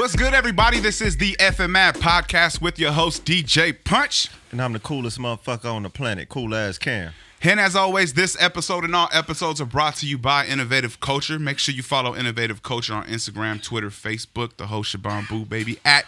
What's good, everybody? This is the TFNMP podcast with your host, DJ Punch. And I'm the coolest motherfucker on the planet, CoolAzzCam. And as always, this episode and all episodes are brought to you by Innovative Culture. Make sure you follow Innovative Culture on Instagram, Twitter, Facebook, the whole Shabam Boo, baby, at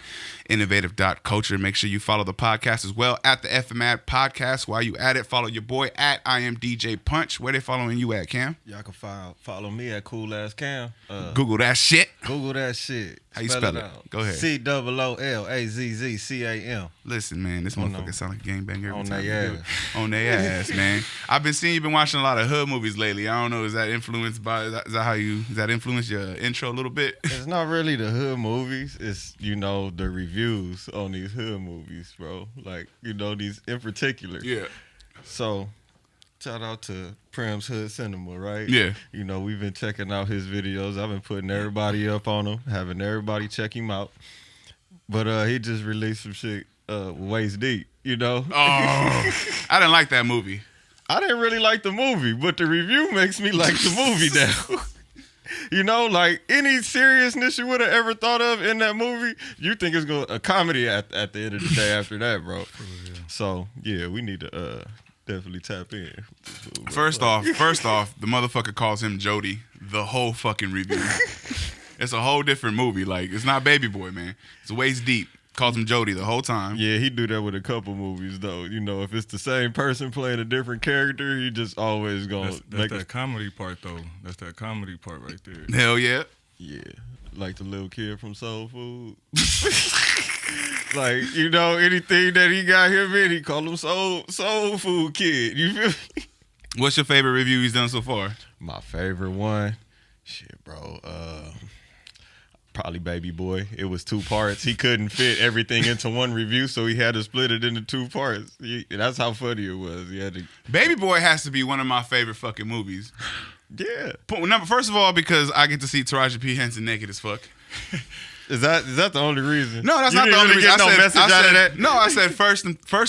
innovative.culture. Make sure you follow the podcast as well at the TFNMP podcast. While you at it, follow your boy at I am DJ Punch. Where they following you at, Cam? Y'all can follow me at CoolAzzCam. Google that shit. Google that shit. How you spell it? Go ahead. COOLAZZCAM. Listen, man, this motherfucker sound like a gangbanger every On time. their you do ass. it. On their ass, man. I've been seeing you've been watching a lot of hood movies lately. I don't know, is that influenced by, is that how you, does that influence your intro a little bit? It's not really the hood movies. It's, the reviews on these hood movies, bro. Like, these in particular. Yeah. So, shout out to Prim's Hood Cinema, right? Yeah. We've been checking out his videos. I've been putting everybody up on him, having everybody check him out. But he just released some shit waist deep, Oh, I didn't like that movie. I didn't really like the movie, but the review makes me like the movie now. Like any seriousness you would have ever thought of in that movie, you think it's a comedy at the end of the day after that, bro. So, yeah, we need to definitely tap in. First off, the motherfucker calls him Jody the whole fucking review. It's a whole different movie. Like, it's not Baby Boy, man. It's waist deep. Calls him Jody the whole time. Yeah, he do that with a couple movies, though. If it's the same person playing a different character, he just always gonna that's that comedy part, though. That's that comedy part right there. Hell yeah. Yeah, like the little kid from Soul Food. Like, anything that he got him in, he call him Soul Food Kid. You feel me? What's your favorite review he's done so far? My favorite one? Shit, bro. Probably Baby Boy. It was 2 parts. He couldn't fit everything into one review, so he had to split it into 2 parts. That's how funny it was. He had to... Baby Boy has to be one of my favorite fucking movies. Yeah. First of all, because I get to see Taraji P. Henson naked as fuck. Is that the only reason? No, that's not the only reason. I said first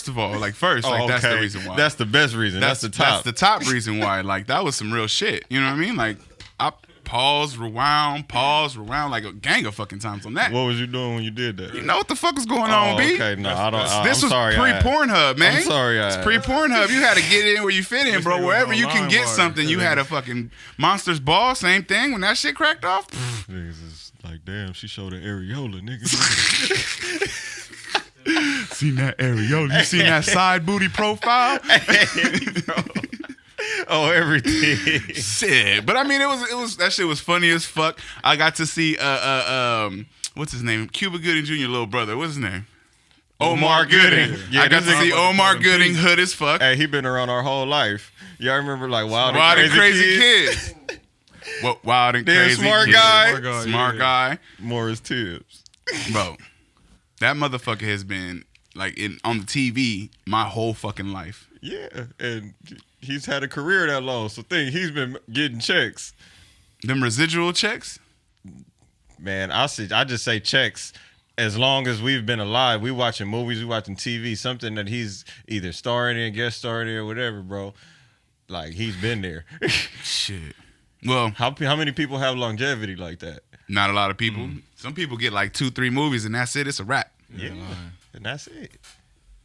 of all, that's the reason why. That's the best reason. That's the top. That's the top reason why. Like, that was some real shit. You know what I mean? Like, I pause, rewound, like a gang of fucking times on that. What was you doing when you did that? You know what the fuck was going on, B? Okay, no, I don't. This was pre-Pornhub, man. I'm sorry, it's pre-Pornhub. You had to get in where you fit in, bro. Wherever you can get something, you had a fucking Monsters Ball. Same thing. When that shit cracked off. Niggas is like, damn, she showed an areola, nigga. Seen that areola? You seen that side booty profile? Oh, everything. Shit. But I mean, it was that shit was funny as fuck. I got to see what's his name? Cuba Gooding Jr. little brother. What's his name? Omar Gooding. Yeah, I got to see Omar Gooding hood as fuck. Hey, he been around our whole life. Y'all remember like Wild and Crazy Kids. What Wild and Crazy Smart Kids. Guy. Smart guy. Morris Tibbs. Bro, that motherfucker has been like on the TV my whole fucking life. Yeah, and he's had a career that long, so he's been getting checks. Them residual checks? Man, I just say checks. As long as we've been alive, we watching movies, we watching TV, something that he's either starring in, guest starring in, or whatever, bro. Like, he's been there. Shit. Well, how many people have longevity like that? Not a lot of people. Some people get like 2-3 movies and that's it. It's a wrap. Yeah, and that's it.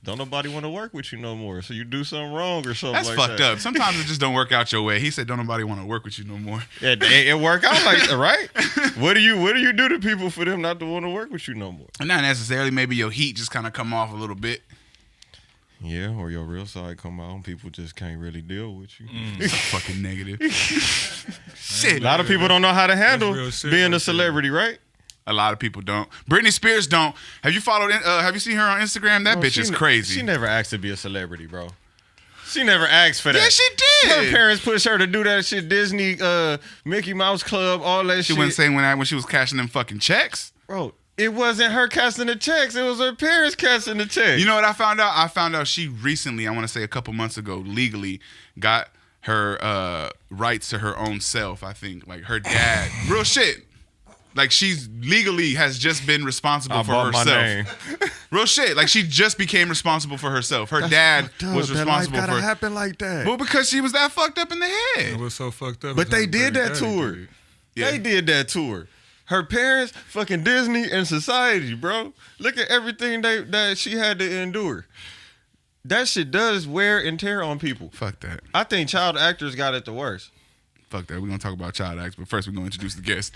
Don't nobody want to work with you no more. So you do something wrong or something That's like fucked that. up. Sometimes it just don't work out your way. He said, don't nobody want to work with you no more. It work out like that, right? What do you do to people for them not to want to work with you no more? Not necessarily. Maybe your heat just kind of come off a little bit. Yeah, or your real side come out and people just can't really deal with you. It's fucking negative. Shit. A lot of people don't know how to handle being a celebrity, right? A lot of people don't. Britney Spears don't. Have you followed? Have you seen her on Instagram? That bitch is crazy. She never asked to be a celebrity, bro. She never asked for that. Yeah, she did. Her parents pushed her to do that shit. Disney, Mickey Mouse Club, all that shit. She wasn't saying when she was cashing them fucking checks. Bro, it wasn't her casting the checks. It was her parents casting the checks. You know what I found out? I found out she recently, I want to say a couple months ago, legally got her rights to her own self, I think. Like her dad. Real shit. Like, she's legally has just been responsible for herself. My name. Real shit. Like, she just became responsible for herself. Her dad was responsible that life for. Gotta happen like that. Well, because she was that fucked up in the head. It was so fucked up. But they did that to her. Yeah. They did that to her. her parents, fucking Disney, and society, bro. Look at everything that she had to endure. That shit does wear and tear on people. Fuck that. I think child actors got it the worst. Fuck that. We're going to talk about child acts, but first we're going to introduce the guest.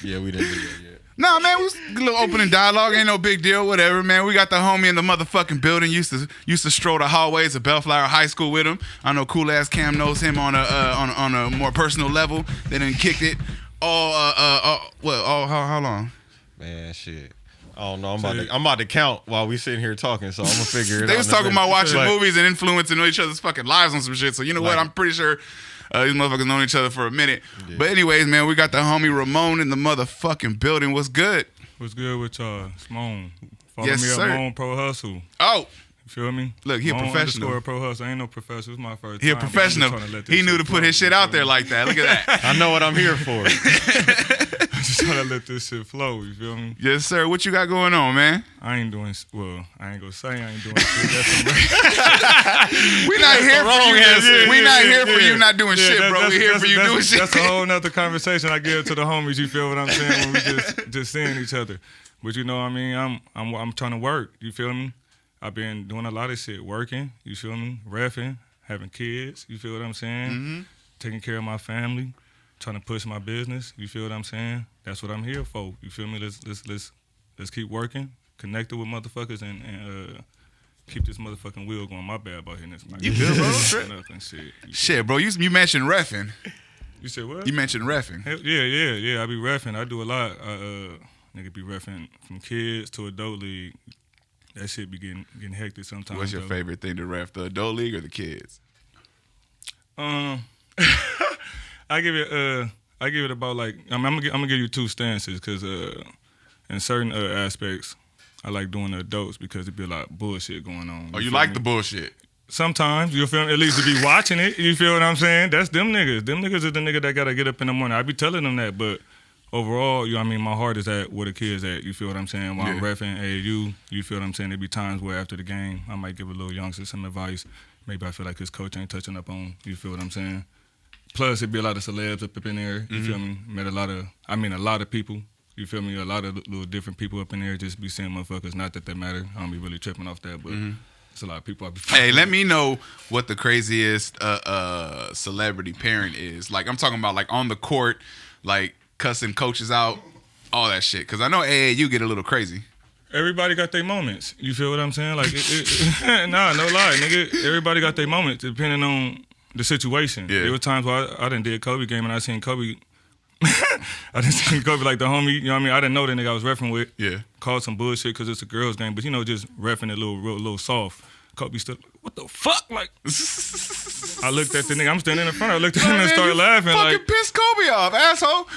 Yeah, we didn't do that yet. Nah, man, we was a little opening dialogue. Ain't no big deal, whatever, man. We got the homie in the motherfucking building. Used to stroll the hallways of Bellflower High School with him. I know CoolAzzCam knows him on a more personal level. They done kicked it how long? Man, shit. I don't know. I'm about to count while we sitting here talking, so I'm gonna figure it out. They was talking about watching Like, movies and influencing each other's fucking lives on some shit. So you know what? I'm pretty sure these motherfuckers known each other for a minute. Yeah. But anyways, man, we got the homie R.Mon in the motherfucking building. What's good? What's good with y'all? It's Mon. Follow Yes, me sir. at Mon Pro Hustle. Oh, You feel me? look, he a Mon professional. _ Pro Hustle. I ain't no professor. It's my first He a time, but I'm just professional. trying to let this He knew shit to put flow, his shit you out feel there me? like that. Look at that. I know what I'm here for. I'm just trying to let this shit flow. You feel me? Yes, sir. What you got going on, man? I ain't doing well. I ain't gonna say I ain't doing shit. That's We not here for you. answer. We not here for you not doing shit, bro. that's- We here for you that's- doing shit. That's a whole nother conversation I give to the homies. You feel what I'm saying? When we just seeing each other. But you know what I mean? I'm trying to work. You feel me? I've been doing a lot of shit, working. You feel me? Reffing, having kids. You feel what I'm saying? Mm-hmm. Taking care of my family, trying to push my business. You feel what I'm saying? That's what I'm here for. You feel me? Let's keep working, connected with motherfuckers, and keep this motherfucking wheel going. My bad about hitting this mic. You good, bro? Nothing, shit. Shit, bro. You mentioned reffing. You said what? You mentioned reffing. Hell, yeah. I be reffing. I do a lot. Nigga be reffing from kids to adult league. That shit be getting hectic sometimes. What's your though. favorite thing to ref, the adult league or the kids? I give it about like I'm gonna give you two stances because in certain aspects I like doing the adults because it be a lot of bullshit going on. Oh, you feel like me? the bullshit? Sometimes, you feel me? At least to be watching it, you feel what I'm saying? That's them niggas. Them niggas is the nigga that gotta get up in the morning. I be telling them that, but overall, you know what I mean, my heart is at where the kids at, you feel what I'm saying? While I'm Yeah. reffing AAU, you feel what I'm saying? There be times where after the game, I might give a little youngster some advice. Maybe I feel like his coach ain't touching up on, you feel what I'm saying? Plus, it be a lot of celebs up in there, you feel me? Met a lot of people, you feel me? A lot of little different people up in there, just be seeing motherfuckers, not that matter. I don't be really tripping off that, but it's a lot of people I be Hey, let me know what the craziest celebrity parent is. Like, I'm talking about like on the court, like cussing coaches out, all that shit. Because I know AAU get a little crazy. Everybody got their moments. You feel what I'm saying? Like, nah, no lie, nigga. Everybody got their moments depending on the situation. Yeah. There were times where I done did Kobe game and I seen Kobe. I didn't see Kobe like the homie. You know what I mean? I didn't know the nigga I was reffing with. Yeah. Called some bullshit because it's a girls game, but you know, just reffing it real soft. Kobe still, what the fuck? Like, I looked at the nigga. I'm standing in front. I looked at him and started laughing. Fucking Like, pissed Kobe off, asshole.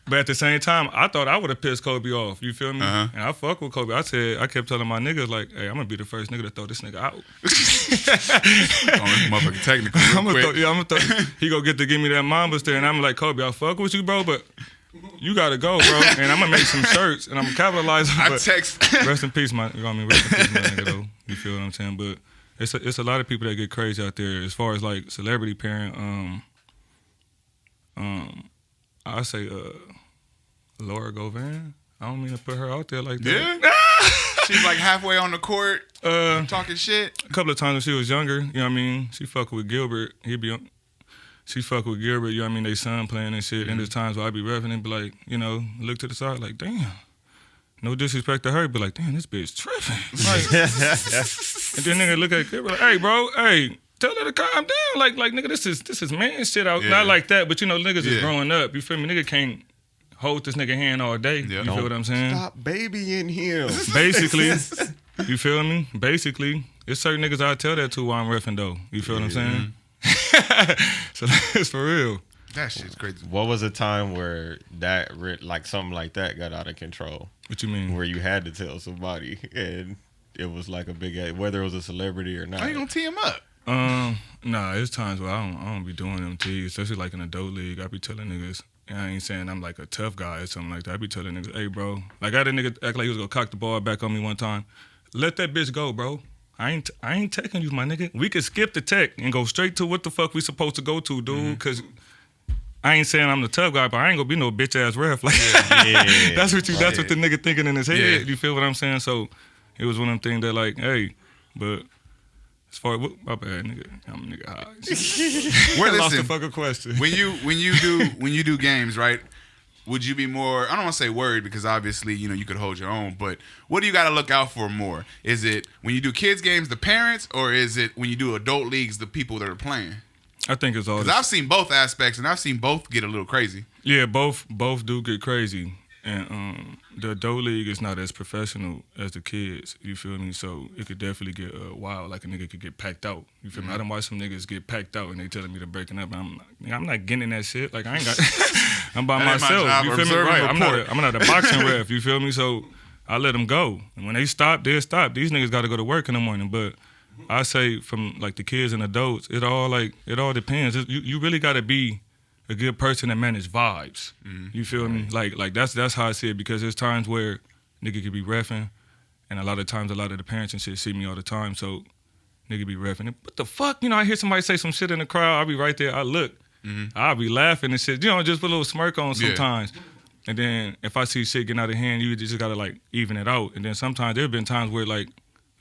but at the same time, I thought I would have pissed Kobe off. You feel me? Uh-huh. And I fuck with Kobe. I kept telling my niggas like, hey, I'm gonna be the first nigga to throw this nigga out. Oh, this motherfucking technical. Real quick. He go get to give me that Mamba stare, and I'm like, Kobe, I fuck with you, bro, but you gotta go, bro. And I'm gonna make some shirts, and I'm gonna capitalize on it. I text. Rest in peace, my. You know what I mean? Rest in peace, my nigga, though. You feel what I'm saying? But it's a lot of people that get crazy out there. As far as like celebrity parent, I say Laura Govan. I don't mean to put her out there like that. Yeah. She's like halfway on the court, talking shit. A couple of times when she was younger, you know what I mean? She fuck with Gilbert. She fuck with Gilbert, you know what I mean? They son playing and shit. And there's times where I be reffing and be like, you know, look to the side like, damn. No disrespect to her, but like, damn, this bitch tripping. Like, and then nigga look at Gilbert like, hey, bro, hey, tell her to calm down. Like nigga, this is man shit out. Yeah. Not like that, but you know, niggas Yeah. is growing up. You feel me? Nigga can't hold this nigga hand all day. Yeah. You feel what I'm saying? Stop babying him. Basically, you feel me? Basically, it's certain niggas I tell that to while I'm reffing though. You feel what I'm saying? So it's for real. That shit's crazy. What was a time where like something like that got out of control? What you mean? Where you had to tell somebody and it was like a big, whether it was a celebrity or not. How you gonna tee him up? Nah, it's times where I don't be doing them teas, especially like in adult league. I be telling niggas, and I ain't saying I'm like a tough guy or something like that. I be telling niggas, hey, bro, like I had a nigga act like he was gonna cock the ball back on me one time. Let that bitch go, bro. I ain't taking you, my nigga. We could skip the tech and go straight to what the fuck we supposed to go to, dude, because I ain't saying I'm the tough guy, but I ain't gonna be no bitch ass ref. Like that's what the nigga thinking in his head. Yeah. You feel what I'm saying? So it was one of them things that like, hey, but as far as my bad, nigga, I'm a nigga high. Where Lost the listen, fucking question. when you do games, right? Would you be more? I don't want to say worried because obviously you could hold your own, but what do you got to look out for more? Is it when you do kids games, the parents, or is it when you do adult leagues, the people that are playing? I think it's all. Because I've seen both aspects, and I've seen both get a little crazy. Yeah, both do get crazy, and the adult league is not as professional as the kids. You feel me? So it could definitely get wild. Like a nigga could get packed out. You feel me? I done watched some niggas get packed out, and they telling me they're breaking up. And I'm not getting in that shit. Like I ain't got. I'm by That ain't my myself. job. You feel me? Observe Right. and I'm not a boxing ref. You feel me? So I let them go, and when they stop, they'll stop. These niggas got to go to work in the morning, but. I say from like the kids and adults, it all depends. You really got to be a good person to manage vibes. You feel me? Like that's how I see it because there's times where nigga could be reffing, and a lot of times a lot of the parents and shit see me all the time, so nigga be reffing. What the fuck? I hear somebody say some shit in the crowd. I'll be right there. I look. I'll be laughing and shit. Just put a little smirk on sometimes. Yeah. And then if I see shit getting out of hand, you just gotta like even it out. And then sometimes there have been times where like.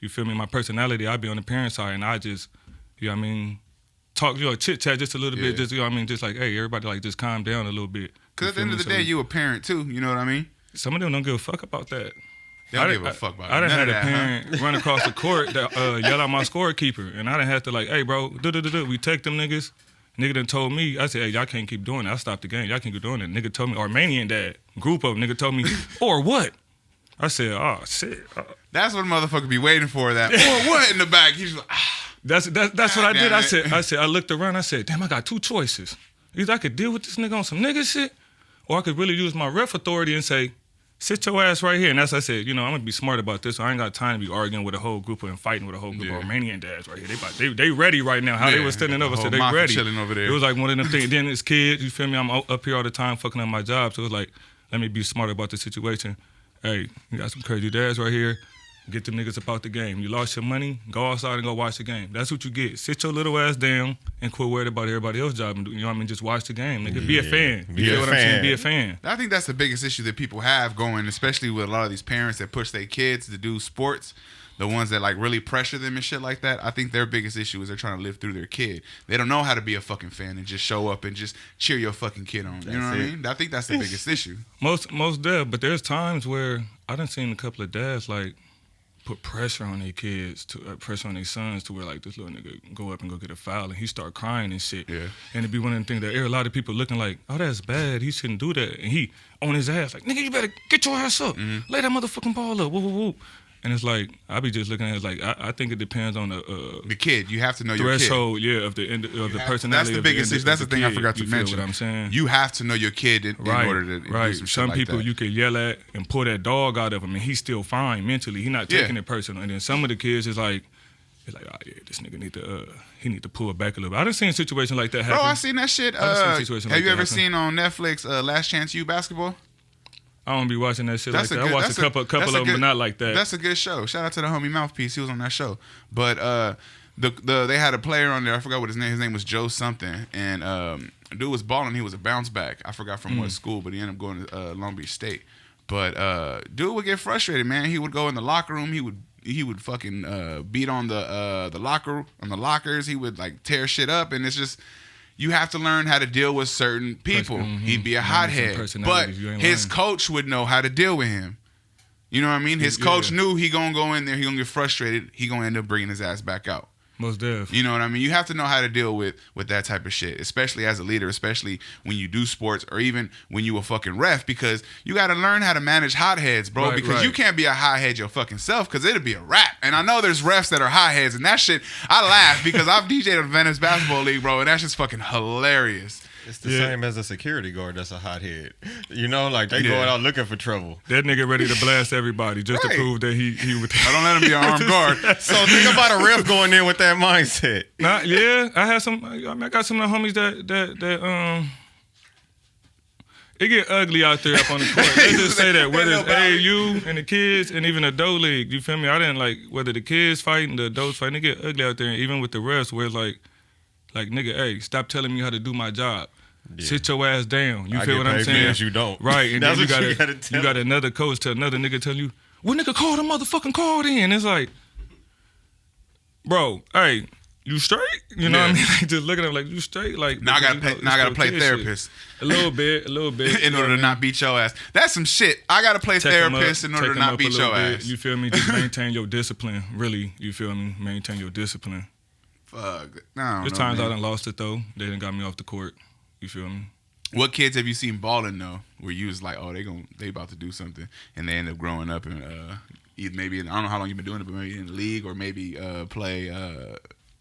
You feel me? My personality, I be on the parent side, and I just, talk, chit-chat just a little bit, just, just like, hey, everybody, like, just calm down a little bit. Because at the end of the day, you a parent, too, you know what I mean? Some of them don't give a fuck about that. They don't give a fuck about it. I done had a parent run across the court that yell out my scorekeeper, and I done had to, like, hey, bro, we take them niggas. Nigga done told me, I said, hey, y'all can't keep doing that. I stopped the game. Y'all can't keep doing that. Nigga told me, Armenian dad, group of them, nigga told me, or what? I said, oh, shit. That's what motherfucker be waiting for, that. Or what in the back? He's like, That's what I did. I looked around, I said, damn, I got two choices. Either I could deal with this nigga on some nigga shit, or I could really use my ref authority and say, sit your ass right here. And that's what I said, I'm gonna be smart about this. So I ain't got time to be arguing with a whole group and fighting with a whole group of Armenian dads right here. They ready right now. How they was standing up, I said they ready. Chilling over there. It was like one of them things. Then it's kids, you feel me? I'm up here all the time fucking up my job. So it was like, let me be smart about the situation. Hey, you got some crazy dads right here. Get them niggas about the game. You lost your money, go outside and go watch the game. That's what you get. Sit your little ass down and quit worried about everybody else's job. And just watch the game. Nigga, be a fan. You feel what I'm saying? Be a fan. I think that's the biggest issue that people have going, especially with a lot of these parents that push their kids to do sports. The ones that like really pressure them and shit like that. I think their biggest issue is they're trying to live through their kid. They don't know how to be a fucking fan and just show up and just cheer your fucking kid on. You know what I mean? I think that's the biggest issue. Most dead, but there's times where I done seen a couple of dads like put pressure on their kids, to pressure on their sons to where like this little nigga go up and go get a foul and he start crying and shit. Yeah. And it'd be one of the things that a lot of people looking like, oh, that's bad. He shouldn't do that. And he on his ass like, nigga, you better get your ass up. Lay that motherfucking ball up. Whoop, whoop, whoop. And it's like, I be just looking at it like, I think it depends on the kid. You have to know your kid. Threshold, yeah, of the personality. That's the biggest issue. That's the thing I forgot to mention. What I'm saying? You have to know your kid in order to do some shit like people that. You can yell at and pull that dog out of him, and he's still fine mentally. He's not taking it personal. And then some of the kids is like, oh yeah, this nigga need to pull it back a little bit. I done seen situations like that happen. Bro, I seen that shit. Have you ever seen on Netflix Last Chance U basketball? I don't be watching that shit like that. I watched a couple of them, but not like that. That's a good show. Shout out to the homie Mouthpiece. He was on that show. But they had a player on there. I forgot what his name. His name was Joe something. And dude was balling. He was a bounce back. I forgot from what school, but he ended up going to Long Beach State. But dude would get frustrated, man. He would go in the locker room. He would fucking beat on the lockers. He would like tear shit up, and it's just. You have to learn how to deal with certain people. He'd be a hothead, but his coach would know how to deal with him. You know what I mean? His coach knew he gonna go in there, he gonna get frustrated, he gonna end up bringing his ass back out. Most definitely. You know what I mean? You have to know how to deal with that type of shit, especially as a leader, especially when you do sports or even when you a fucking ref, because you got to learn how to manage hotheads, bro, because you can't be a hothead your fucking self, because it'll be a wrap. And I know there's refs that are hotheads, and that shit, I laugh because I've DJ'd at the Venice Basketball League, bro, and that's just fucking hilarious. It's the same as a security guard that's a hothead. You know, like they going out looking for trouble. That nigga ready to blast everybody just to prove that he would. I don't let him be an armed guard. So think about a ref going in with that mindset. I had some. I got some of the homies that it get ugly out there up on the court. Let's just say that whether it's AAU and the kids and even the adult league, you feel me? I didn't like whether the kids fighting, the adults fighting. It get ugly out there, and even with the refs, where it's like nigga, hey, stop telling me how to do my job. Sit your ass down. You I feel get what I'm paid saying? because you don't. Right, and That's then what you gotta tell you got another coach to another nigga tell you, well, nigga, call the motherfucking call then. It's like, bro, hey, you straight? You know what I mean? Like, just looking at him like, you straight? Like, Now I gotta because, now I gotta play therapist. A little bit. In order to not beat your ass. That's some shit. I gotta play therapist in order to not beat your ass. You feel me? Just maintain your discipline. Really, you feel me? Maintain your discipline. Fuck. No, There's times I done lost it though. They done got me off the court. You feel me? What kids have you seen balling though, where you was like, oh, they about to do something, and they end up growing up and either maybe I don't know how long you've been doing it, but maybe in the league or maybe play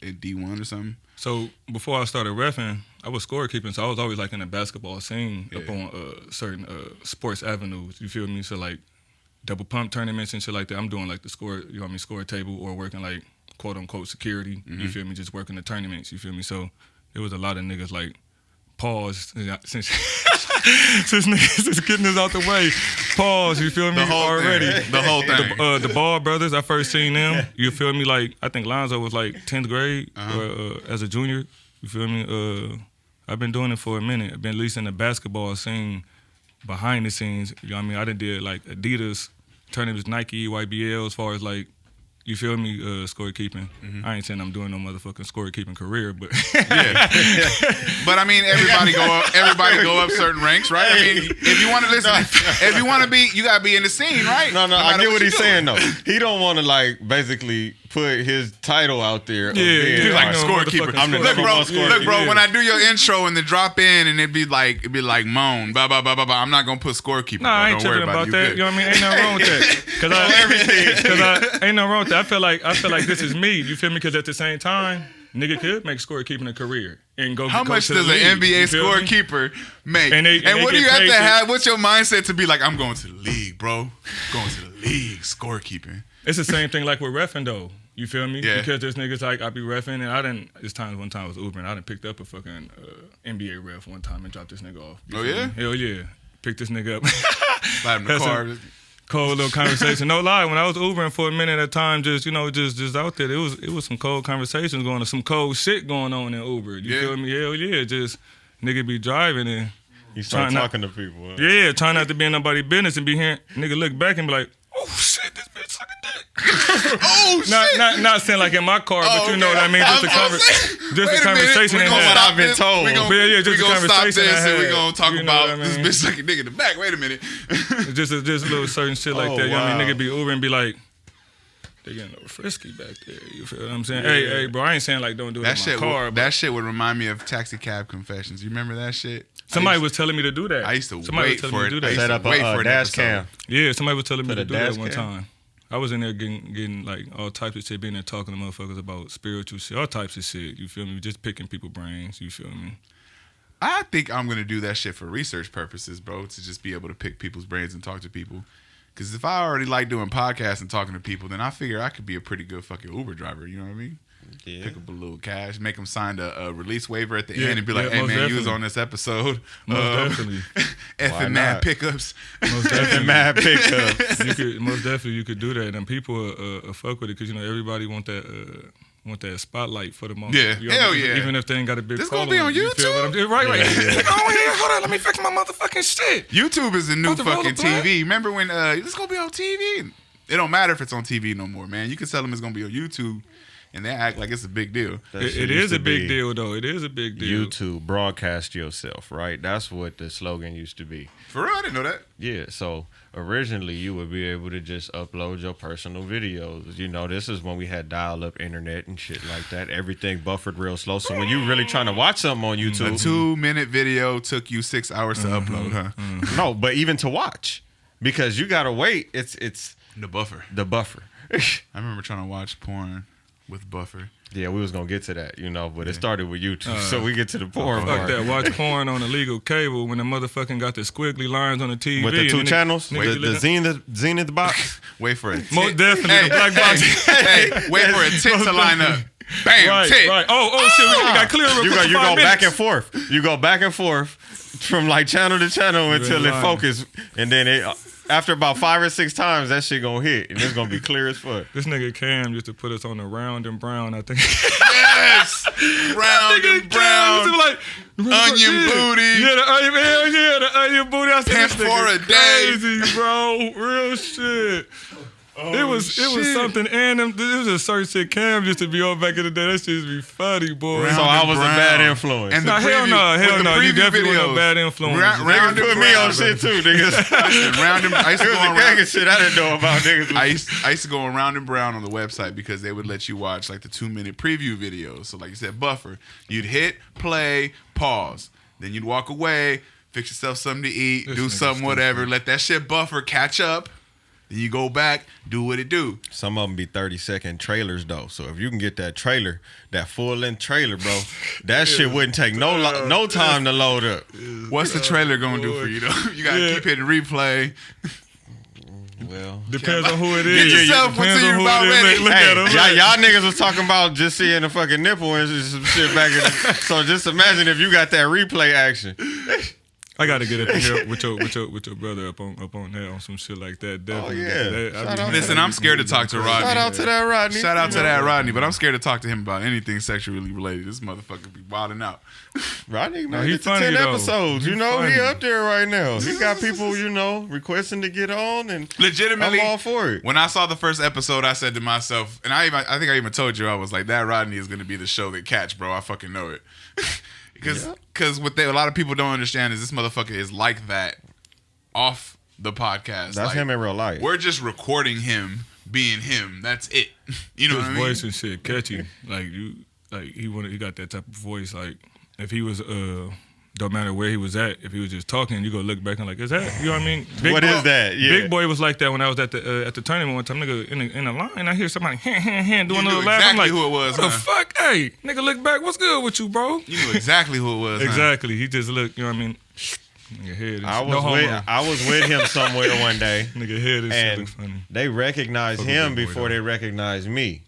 in D1 or something. So before I started reffing, I was scorekeeping, so I was always like in the basketball scene up on certain sports avenues. You feel me? So like double pump tournaments and shit like that. I'm doing like the score, you know what I mean, score table or working like quote unquote security. You feel me? Just working the tournaments. You feel me? So there was a lot of niggas like pause since since niggas is getting this out the way. Pause. You feel me? The whole already thing. The whole thing. The Ball brothers. I first seen them. You feel me? Like I think Lonzo was like 10th grade as a junior. You feel me? I've been doing it for a minute. I've been at least in the basketball scene, behind the scenes. You know what I mean? I done did like Adidas tournaments, Nike, YBL, as far as like, you feel me, scorekeeping. I ain't saying I'm doing no motherfucking scorekeeping career, but But I mean, everybody go up certain ranks, right? I mean, if you want to listen, if you want to be, you gotta be in the scene, right? No, I matter get what he's you're doing. saying though. He don't want to like basically put his title out there. Yeah, He's like no, scorekeeper. motherfucking Look, bro. scorekeeper. Look, bro. Yeah. When I do your intro and then drop in, and it'd be like moan, blah blah blah blah blah. I'm not gonna put scorekeeper. nah, I bro. ain't Don't worry tripping about it. that. Good. You know what I mean? Ain't nothing wrong with that. Cause I ain't nothing wrong with that. I feel like this is me. You feel me? Because at the same time, nigga could make scorekeeping a career and go. How go much to the does an league, NBA you feel me? scorekeeper make? And they what do get you have paid to to- have? What's your mindset to be like? I'm going to the league, bro. Going to the league, scorekeeping. It's the same thing like with reffing though. You feel me? Yeah. Because there's niggas like I be reffing and I didn't. One time I was Ubering. I done picked up a fucking NBA ref one time and dropped this nigga off. You Oh, feel yeah? me? Hell yeah. Picked this nigga up. Slide in the That's car. Cold little conversation. No lie, when I was Ubering for a minute at a time, just out there, it was some cold conversations going on, some cold shit going on in Uber. You feel me? Hell yeah, just nigga be driving and He start Trying talking to people. Huh? yeah, trying not to be in nobody's business and be hearing nigga look back and be like, oh shit, this bitch sucking dick. Oh shit. Not saying like in my car, but you know what I mean. Just a Wait a conversation minute. they had. I've been told. We gonna, Yeah, yeah, just we a gonna stop conversation this I and we had. gonna talk You know about what I this mean? bitch sucking dick in the back. Wait a minute. Just a little certain shit like Oh, that. You know what I mean? wow. Nigga be Uber and be like, they getting a little frisky back there. You feel what I'm saying? Hey, bro, I ain't saying like don't do it That in shit. my car. But That shit would remind me of Taxi Cab Confessions. You remember that shit? somebody was telling me to do that. I used to somebody wait was telling for me it. to do I that. used Set to up wait a for an dash episode. cam. Yeah, somebody was telling me Put to a do that dash one cam. time. I was in there getting like all types of shit, being there talking to motherfuckers about spiritual shit, all types of shit. You feel me? Just picking people's brains. You feel me? I think I'm gonna do that shit for research purposes, bro. To just be able to pick people's brains and talk to people. Because if I already like doing podcasts and talking to people, then I figure I could be a pretty good fucking Uber driver. You know what I mean? Yeah. Pick up a little cash, make them sign a release waiver at the Yeah, end, and be like, yeah, "Hey most man, you was definitely. on this episode." Most definitely. Effing mad not? pickups. Most definitely. Mad pickups. You could most definitely you could do that, and people fuck with it because you know everybody want that spotlight for the moment. Yeah. You know, Hell yeah. Even if they ain't got a big. This gonna following, be on you feel what I'm YouTube? Right. Yeah. Oh yeah, hold on, let me fix my motherfucking shit. YouTube is the new About to roll fucking the blunt? TV. Remember when this gonna be on TV? It don't matter if it's on TV no more, man. You can tell them it's gonna be on YouTube, and they act like it's a big deal. That It shit is used a to big be deal though. It is a big deal. YouTube, broadcast yourself, right? That's what the slogan used to be. For real, I didn't know that. Yeah, so originally you would be able to just upload your personal videos. You know, this is when we had dial-up internet and shit like that. Everything buffered real slow. So when you really trying to watch something on A YouTube, 2-minute video took you 6 hours to upload, huh? no, but even to watch, because you gotta wait. It's The buffer. the buffer. I remember trying to watch porn with buffer. Yeah, we was gonna get to that, you know, but it started with YouTube, so we get to the porn Fuck part. that. Watch porn on illegal cable when the motherfucking got the squiggly lines on the TV. With the and two then channels, nigga the Zenith box. Wait for it. Most definitely. Hey, the black box. hey, wait for a tit to line up. Bam, Right, tit. right. Oh shit, we got clear real You quick go for 5 back and minutes. forth. You go back and forth from like channel to channel until it lying. focus, and then it after about 5 or 6 times, that shit gonna hit, and it's gonna be clear as fuck. This nigga Cam used to put us on the round and brown, I think. Yes! Round and brown. Onion booty. Yeah, the onion booty. I said, Pimp this nigga for a day. crazy, bro. Real shit. It was something, and it was a certain shit Cam used to be on back in the day. That shit used to be funny, boy. So I was a bad influence. And the hell no. You definitely was a bad influence. Round Niggas put me on shit too, niggas. I used to It go was on a gang of shit I didn't know about, niggas. I used to go on Round and Brown on the website because they would let you watch like the 2-minute preview videos. So like you said, buffer. You'd hit, play, pause. Then you'd walk away, fix yourself something to eat, do something, whatever. Let that shit buffer, catch up. Then you go back, do what it do. Some of them be 30-second trailers though. So if you can get that trailer, that full-length trailer, bro, that shit wouldn't take no time to load up. What's the trailer gonna do for you though? You gotta keep hitting replay. Well, depends on who it is. Get yourself until you're about ready. Look at him. y'all niggas was talking about just seeing a fucking nipple and some shit back in so just imagine if you got that replay action. I gotta get up here with your brother up on that on some shit like that. Definitely. yeah. Listen, I'm scared to talk to Rodney. Shout out to that Rodney. Shout out to that Rodney, but I'm scared to talk to him about anything sexually related. This motherfucker be wilding out. Rodney, man, he it's funny, 10 though. episodes. He You know, funny. he up there right now. He got people, requesting to get on, and Legitimately, I'm all for it. When I saw the first episode, I said to myself, and I think I even told you, I was like, that Rodney is going to be the show that catch, bro. I fucking know it. Because what a lot of people don't understand is this motherfucker is like that off the podcast. That's like, him in real life. We're just recording him being him. That's it. You know His what I mean? voice and shit catchy. He got that type of voice. Like if he was don't matter where he was at, if he was just talking, you go look back and like, is that, you know what I mean? What is that? Yeah. Big Boy was like that when I was at the tournament one time. Nigga in the line, I hear somebody doing a knew little laugh. I'm exactly like, who it was, what the huh? fuck? Hey, nigga, look back. What's good with you, bro? You knew exactly who it was. Exactly. He just looked. You know what I mean? Nigga head. Is, I no was with him somewhere one day, nigga head is and something funny. they recognized Fuck him with Big Boy, before though. they recognized me.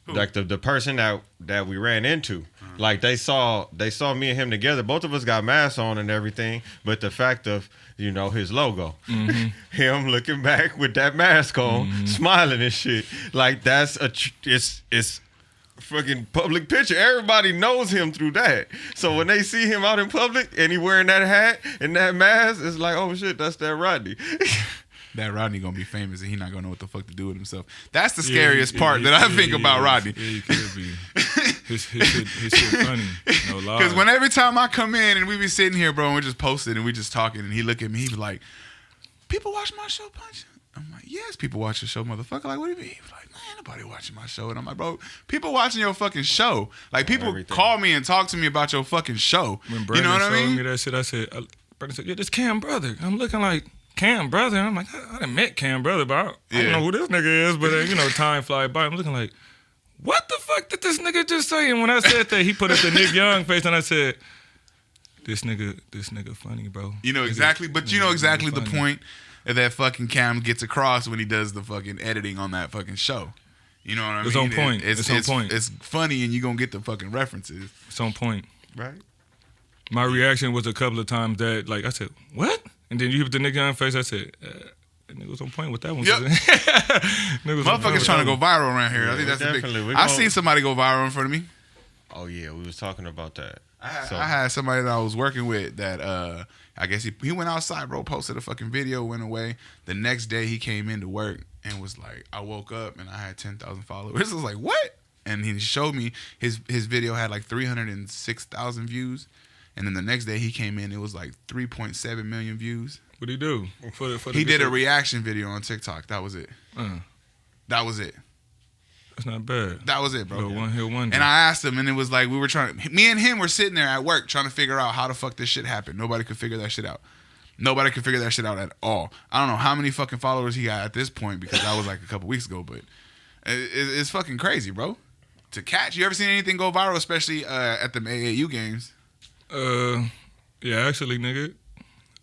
Like the person that we ran into. Uh-huh. Like they saw me and him together. Both of us got masks on and everything, but the fact of his logo, him looking back with that mask on, smiling and shit, like that's it's fucking public picture. Everybody knows him through that. So when they see him out in public and he wearing that hat and that mask, it's like, oh shit, that's that Rodney. That Rodney gonna be famous and he not gonna know what the fuck to do with himself. That's the scariest part that I think about Rodney. Yeah, he could be. His shit funny. No lie. Because when every time I come in and we be sitting here, bro, and we're just posting and we just talking, and he look at me, he be like, "People watch my show, Punch?" I'm like, "Yes, people watch your show, motherfucker." Like, what do you mean? He was like, "Man, ain't nobody watching my show." And I'm like, "Bro, people watching your fucking show. Like, people Everything. call me and talk to me about your fucking show. When You Brandon know what I showed mean?" me that shit, I said, Brandon said, "Yeah, this Cam brother." I'm looking like Cam brother. I'm like, I done met Cam brother, but I don't Yeah. know who this nigga is. But time fly by. I'm looking like, what the fuck did this nigga just say? And when I said that, he put up the Nick Young face, and I said, this nigga funny, bro. You know exactly, but you know exactly the point that fucking Cam gets across when he does the fucking editing on that fucking show. You know what I mean? It's on point. It's on point. It's funny, and you gonna get the fucking references. It's on point. Right? My reaction was a couple of times that, like, I said, what? And then you hit the Nick Young face, I said, that nigga was on point with that one. Yep. Motherfuckers Motherfuckers trying to go viral around here. I think that's the definitely. big. I seen somebody go viral in front of me. Oh yeah, we was talking about that. I had somebody that I was working with that I guess he went outside, bro, posted a fucking video, went away. The next day he came into work and was like, I woke up and I had 10,000 followers. I was like, what? And he showed me his video had like 306,000 views. And then the next day he came in, it was like 3.7 million views. What'd he do? He did a reaction video on TikTok. That was it. That was it. That's not bad. That was it, bro. Little one hit wonder. And I asked him, and it was like me and him were sitting there at work trying to figure out how the fuck this shit happened. Nobody could figure that shit out. Nobody could figure that shit out at all. I don't know how many fucking followers he got at this point because that was like a couple weeks ago, but it's fucking crazy, bro. To catch, you ever seen anything go viral, especially at the AAU games? Yeah, actually, nigga.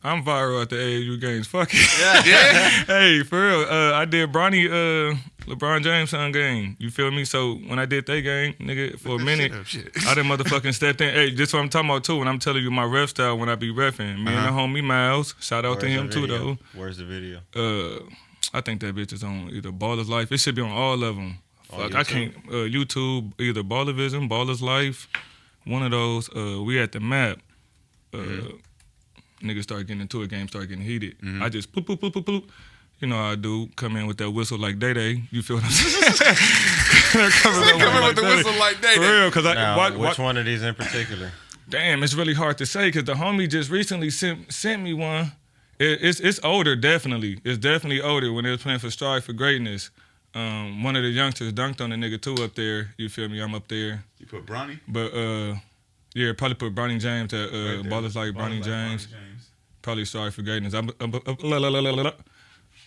I'm viral at the AAU games. Fuck it. Yeah. Hey, for real. I did Bronny LeBron James son game. You feel me? So when I did that game, nigga, for a minute, Shit. I done motherfucking stepped in. Hey, this what I'm talking about too. When I'm telling you my ref style when I be reffing. Me and the homie Miles, shout out to him too though. Where's the video? I think that bitch is on either Baller's Life. It should be on all of them. Fuck, I can't. YouTube, either Baller Vision, Baller's Life, one of those. We at the map. Niggas start getting into it, game start getting heated. I just poop, poop, poop, poop, poop. You know how I do. Come in with that whistle like Day Day. You feel what I'm saying? Come in with the whistle like Day For Day. real, because Which one of these in particular? Damn, it's really hard to say because the homie just recently sent me one. It's older, definitely. It's definitely older when they was playing for Strive for Greatness. One of the youngsters dunked on the nigga too up there. You feel me? I'm up there. You put Bronny? But yeah, probably put Bronny James at Right Ballers like Bronny James. James. Probably Strive for Greatness. I'm a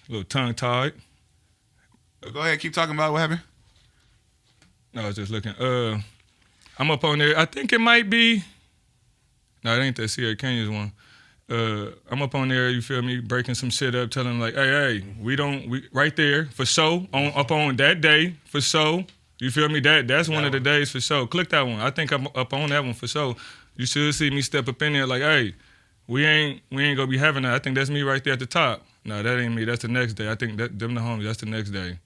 little tongue tied. Go ahead, keep talking about what happened. No, I was just looking. I'm up on there. I think it might be. No, it ain't that Sierra Canyon's one. I'm up on there, you feel me, breaking some shit up, telling them like, hey, we right there for show, up on that day for show. You feel me? That's one of the days for show. Click that one. I think I'm up on that one for show. You should see me step up in there like, hey, we ain't gonna be having that. I think that's me right there at the top. No, that ain't me. That's the next day. I think them the homies. That's the next day.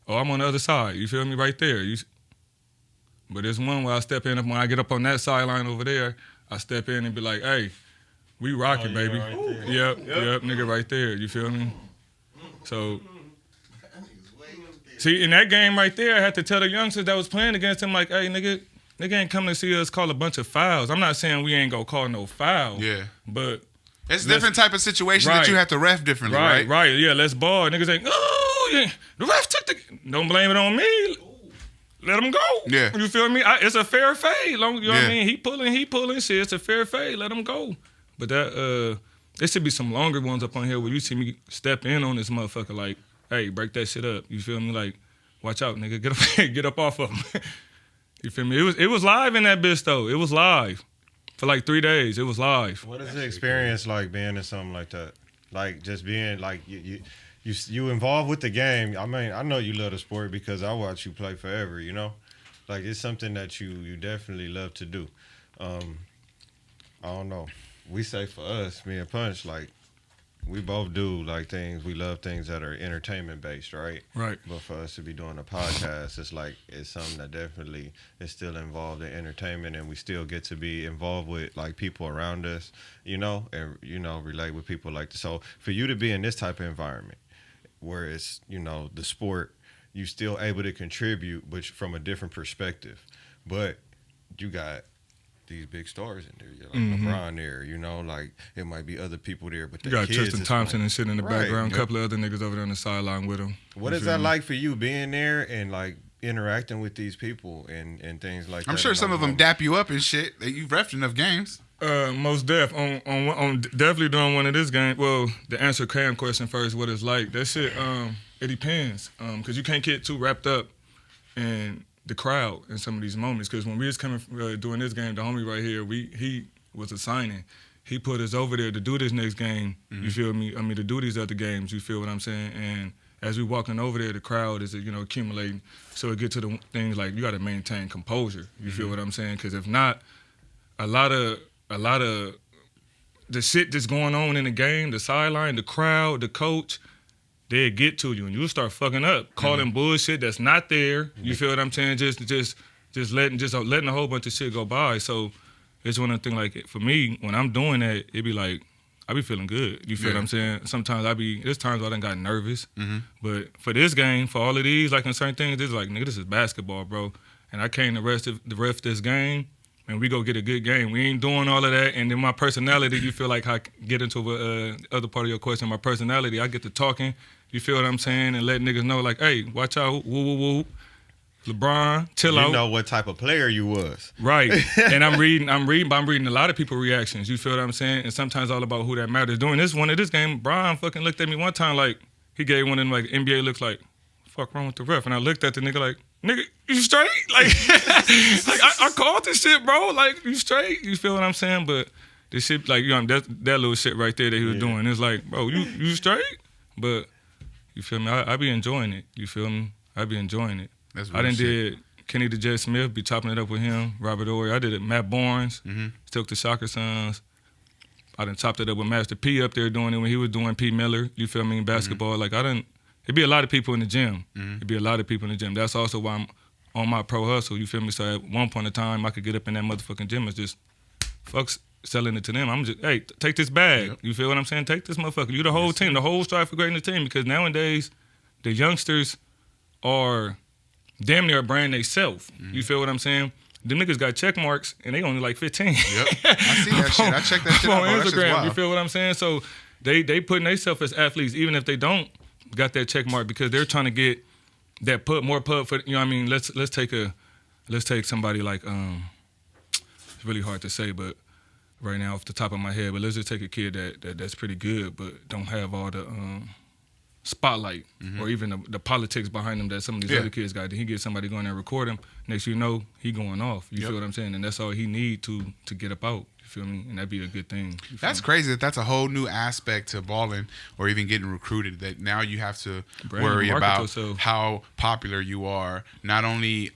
Oh, I'm on the other side. You feel me? Right there. But there's one where I step in, when I get up on that sideline over there, I step in and be like, hey, we rocking, baby. Right Yep, nigga right there. You feel me? So, see, in that game right there, I had to tell the youngsters that was playing against him, like, hey, nigga ain't coming to see us call a bunch of fouls. I'm not saying we ain't gonna call no foul. Yeah. But it's different type of situation that you have to ref differently, right? Right, yeah, let's ball. Niggas ain't, oh, yeah, the ref took don't blame it on me. Let him go. Yeah. You feel me? It's a fair fade. You know what I mean? He pulling shit. It's a fair fade. Let him go. But there should be some longer ones up on here where you see me step in on this motherfucker like, hey, break that shit up. You feel me? Like, watch out, nigga. Get up off of him. You feel me? It was live in that bitch, though. It was live. For like 3 days, it was live. What is the experience like being in something like that? Like, just being, like, you involved with the game. I mean, I know you love the sport because I watch you play forever, you know? Like, it's something that you definitely love to do. I don't know. We say for us, me and Punch, like, we both do, like, things, we love things that are entertainment-based, right? Right. But for us to be doing a podcast, it's like, it's something that definitely is still involved in entertainment, and we still get to be involved with, like, people around us, you know, and, you know, relate with people like this. So for you to be in this type of environment, where it's, you know, the sport, you still able to contribute, but from a different perspective. But you got these big stars in there. You got LeBron there, you know, like it might be other people there, but you got Tristan Thompson like, and shit in the background, a couple of other niggas over there on the sideline with him. What is that like for you being there and like interacting with these people and things like that? I'm sure some of them dap you up and shit. You've refed enough games. Most def on definitely doing one of this game. Well, to answer Cam question first, what it's like. That shit, it depends. Cause you can't get too wrapped up in the crowd in some of these moments. Cause when we was coming doing this game, the homie right here, he was assigning. He put us over there to do this next game. You feel me? I mean, to do these other games. You feel what I'm saying? And as we walking over there, the crowd is, you know, accumulating. So it get to the things like you got to maintain composure. You feel what I'm saying? Cause if not, a lot of the shit that's going on in the game, the sideline, the crowd, the coach, they'll get to you and you'll start fucking up, calling bullshit that's not there. You feel what I'm saying? Just letting a whole bunch of shit go by. So it's one of the things, like, for me, when I'm doing that, it be like, I be feeling good. You feel what I'm saying? Sometimes there's times I done got nervous. But for this game, for all of these, like in certain things, it's like, nigga, this is basketball, bro. And I came to the rest of this game, and we go get a good game. We ain't doing all of that. And then my personality, you feel like I get into the other part of your question, my personality, I get to talking, you feel what I'm saying, and let niggas know, like, hey, watch out, woo, woo, woo. LeBron, chill out. You know what type of player you was. Right. And I'm reading, but I'm reading a lot of people's reactions. You feel what I'm saying? And sometimes all about who that matters. During this game, Brian fucking looked at me one time like, he gave one of them like NBA looks like, fuck wrong with the ref? And I looked at the nigga like, nigga, you straight? Like, like I called this shit, bro. Like, you straight? You feel what I'm saying? But this shit, like, you know, that little shit right there that he was doing, it's like, bro, you straight? But you feel me? I be enjoying it. You feel me? I be enjoying it. That's I real done shit. did Kenny the Jet Smith, be chopping it up with him. Robert Ory. I did it. Matt Barnes, Mm-hmm. took the Shocker Sons. I done chopped it up with Master P up there doing it when he was doing P. Miller. You feel me? In basketball, like I done. It'd be a lot of people in the gym. It'd be a lot of people in the gym. That's also why I'm on my pro hustle. You feel me? So at one point in time, I could get up in that motherfucking gym and just fucks selling it to them. I'm just, hey, take this bag. Yep. You feel what I'm saying? Take this motherfucker. You the whole team, the whole Strive for Greatness team. Because nowadays, the youngsters are damn near a brand they self. You feel what I'm saying? Them niggas got check marks and they only like 15. Yep. I see that shit. I check that shit out, on bro. That shit's Instagram. wild. You feel what I'm saying? So they putting themselves as athletes, even if they don't got that check mark, because they're trying to get that more pub for, you know what I mean? Let's take somebody like it's really hard to say, but right now off the top of my head, but let's just take a kid that's pretty good but don't have all the spotlight or even the politics behind him that some of these other kids got. Then he get somebody going there and record him. Next you know, he going off. You feel what I'm saying? And that's all he need to get up out. You feel me? And that'd be a good thing. That's crazy. That's a whole new aspect to balling or even getting recruited, that now you have to worry about yourself. how popular you are, not only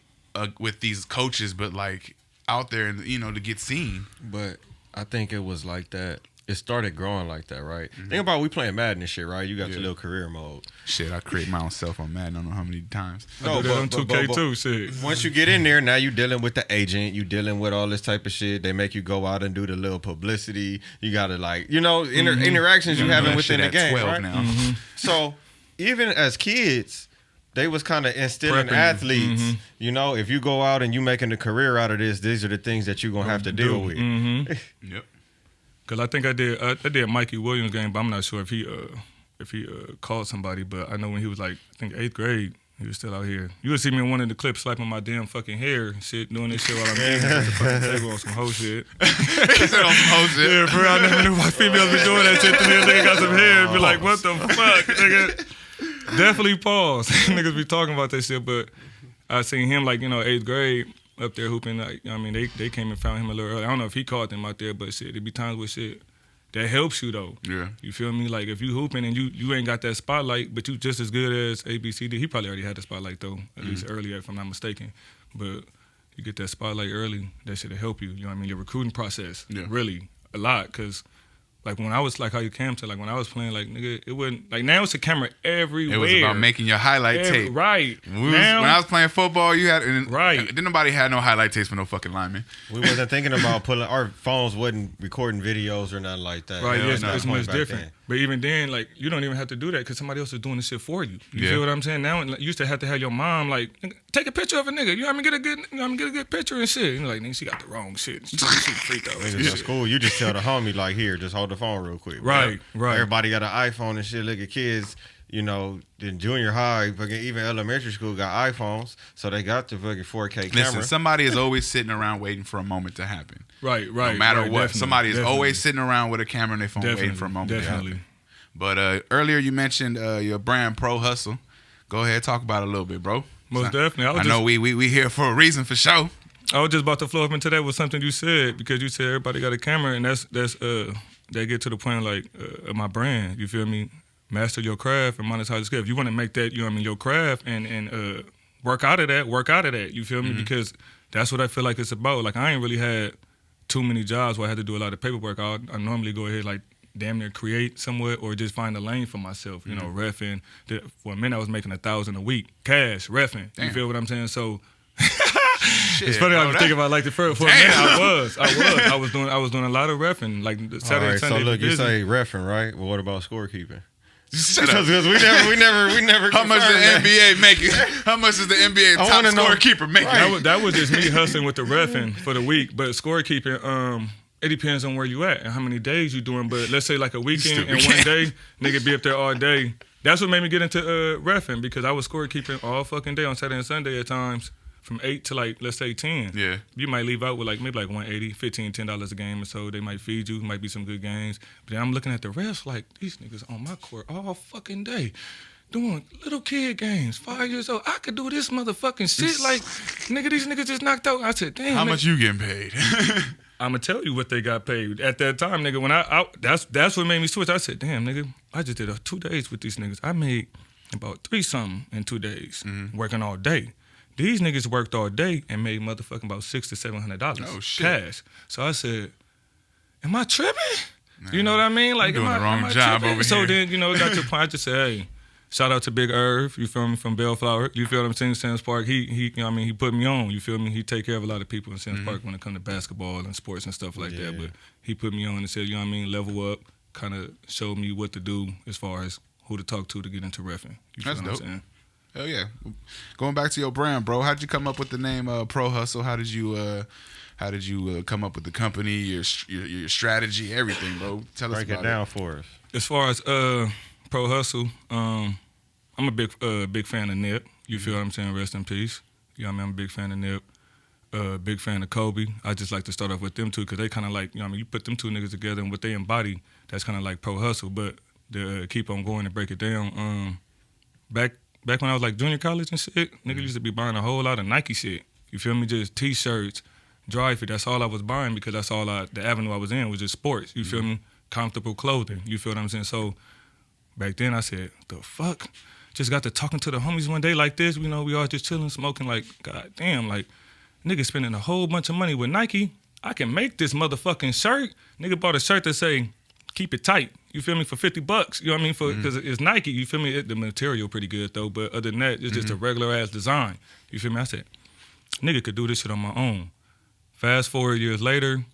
with these coaches, but like out there and, you know, to get seen. But I think it was like that. It started growing like that, right? Think about we playing Madden and shit, right? You got your little career mode. Shit, I create my own self on Madden. I don't know how many times. I do that on 2K too, shit. Once you get in there, now you dealing with the agent, you dealing with all this type of shit. They make you go out and do the little publicity. You gotta like, you know, interactions you having within the game, 12 right? now. So even as kids, they was kind of instilling Prepping you. athletes. You know, if you go out and you making a career out of this, these are the things that you're gonna have to deal with. Yep. Cause I think I did Mikey Williams game, but I'm not sure if he called somebody. But I know when he was like, I think 8th grade, he was still out here. You would see me in one of the clips slapping my damn fucking hair and shit, doing this shit while I'm eating at the fucking table on some hoe shit. He said on some whole shit. Yeah, bro, I never knew why females be doing that shit to me. Nigga got some hair and be like, what the fuck, nigga? Definitely pause. Niggas be talking about that shit, but I seen him like, you know, 8th grade up there hooping. Like, I mean, they came and found him a little early. I don't know if he caught them out there, but shit, there be times with shit that helps you though. Yeah. You feel me? Like if you hooping and you ain't got that spotlight, but you just as good as ABCD. He probably already had the spotlight though, at least earlier, if I'm not mistaken. But you get that spotlight early, that shit'll help you. You know what I mean? Your recruiting process, really a lot, cause. Like when I was like how you came to, like when I was playing, like nigga, it wasn't like now it's a camera everywhere. It was about making your highlight tape. Right. When I was playing football, you had Right. Didn't nobody had no highlight tapes for no fucking linemen. We wasn't thinking about pulling. Our phones wasn't recording videos or nothing like that. Right, Hell yes, no. it's much different. But even then, like, you don't even have to do that because somebody else is doing the shit for you. You feel what I'm saying? Now, you used to have to have your mom, like, take a picture of a nigga. You know what I mean? Get a good picture and shit. And you're like, nigga, she got the wrong shit. She free throw. Niggas in school, you just tell the homie, like, here, just hold the phone real quick. Right. Everybody got an iPhone and shit. Look at kids, you know, in junior high, fucking even elementary school got iPhones, so they got the fucking 4K camera. Listen, somebody is always sitting around waiting for a moment to happen. Right. No matter what. Definitely, Somebody is always sitting around with a camera on their phone waiting for a moment to happen. But earlier you mentioned your brand Pro Hustle. Go ahead, talk about it a little bit, bro. Most definitely. I know we here for a reason for sure. I was just about to flow up into that with something you said, because you said everybody got a camera, and that's they get to the point like my brand. You feel me? Master your craft and monetize your skill. If you want to make that, you know what I mean, your craft and work out of that. You feel me? Because that's what I feel like it's about. Like I ain't really had too many jobs where I had to do a lot of paperwork. I normally go ahead like damn near create somewhere or just find a lane for myself. You know, reffing. For a minute I was making $1,000 a week cash reffing. You feel what I'm saying? So. Shit, it's funny bro, how you think about it like the first for a minute. I was doing a lot of reffing like Saturday, all right, Sunday. so look, you busy. say reffing, right? Well, what about scorekeeping? Shut up. Because we never. How much does the NBA make it? How much does the NBA top scorekeeper make? That was just me hustling with the reffing for the week, but scorekeeping, it depends on where you at and how many days you doing. But let's say like a weekend and one day, nigga be up there all day. That's what made me get into reffing, because I was scorekeeping all fucking day on Saturday and Sunday at times. From 8 to like, let's say 10. Yeah. You might leave out with like maybe like $180, $15, $10 a game or so. They might feed you, might be some good games. But then I'm looking at the refs like, these niggas on my court all fucking day. Doing little kid games, 5 years old. I could do this motherfucking shit. Like, nigga, these niggas just knocked out. I said, damn. How much you getting paid? I'm gonna tell you what they got paid. At that time, nigga, when that's what made me switch. I said, damn, nigga, I just did 2 days with these niggas. I about 3-something in 2 days, working all day. These niggas worked all day and made motherfucking about $600 to $700 cash. So I said, am I tripping? You know what I mean? Like, doing am the wrong I job tripping? over So here. then, you know, it got to the point I just said, hey, shout out to Big Irv, you feel me, from Bellflower. You feel what I'm saying? Sands Park, he you know what I mean, he put me on, you feel me? He take care of a lot of people in Sands Park when it comes to basketball and sports and stuff like that. But he put me on and said, you know what I mean, level up, kind of showed me what to do as far as who to talk to get into reffing. You feel That's what dope. I'm saying? Hell yeah. Going back to your brand, bro. How'd you come up with the name Pro Hustle? How did you come up with the company, your strategy, everything, bro? Tell us Break about it down for us. As far as Pro Hustle, I'm a big fan of Nip. You feel what I'm saying? Rest in peace. You know what I mean? I'm a big fan of Nip. Big fan of Kobe. I just like to start off with them two because they kind of like, you know what I mean? You put them two niggas together and what they embody, that's kind of like Pro Hustle. But to keep on going and break it down, back when I was like junior college and shit, niggas used to be buying a whole lot of Nike shit. You feel me? Just T-shirts, dry fit. That's all I was buying because that's all the avenue I was in was just sports. You feel me? Comfortable clothing. You feel what I'm saying? So back then I said, the fuck? Just got to talking to the homies one day like this. You know, we all just chilling, smoking like, god damn, like, nigga spending a whole bunch of money with Nike. I can make this motherfucking shirt. Nigga bought a shirt that say, keep it tight. You feel me? For $50. You know what I mean? Because it's Nike. You feel me? The material pretty good though. But other than that, it's just a regular ass design. You feel me? I said, nigga could do this shit on my own. Fast forward years later,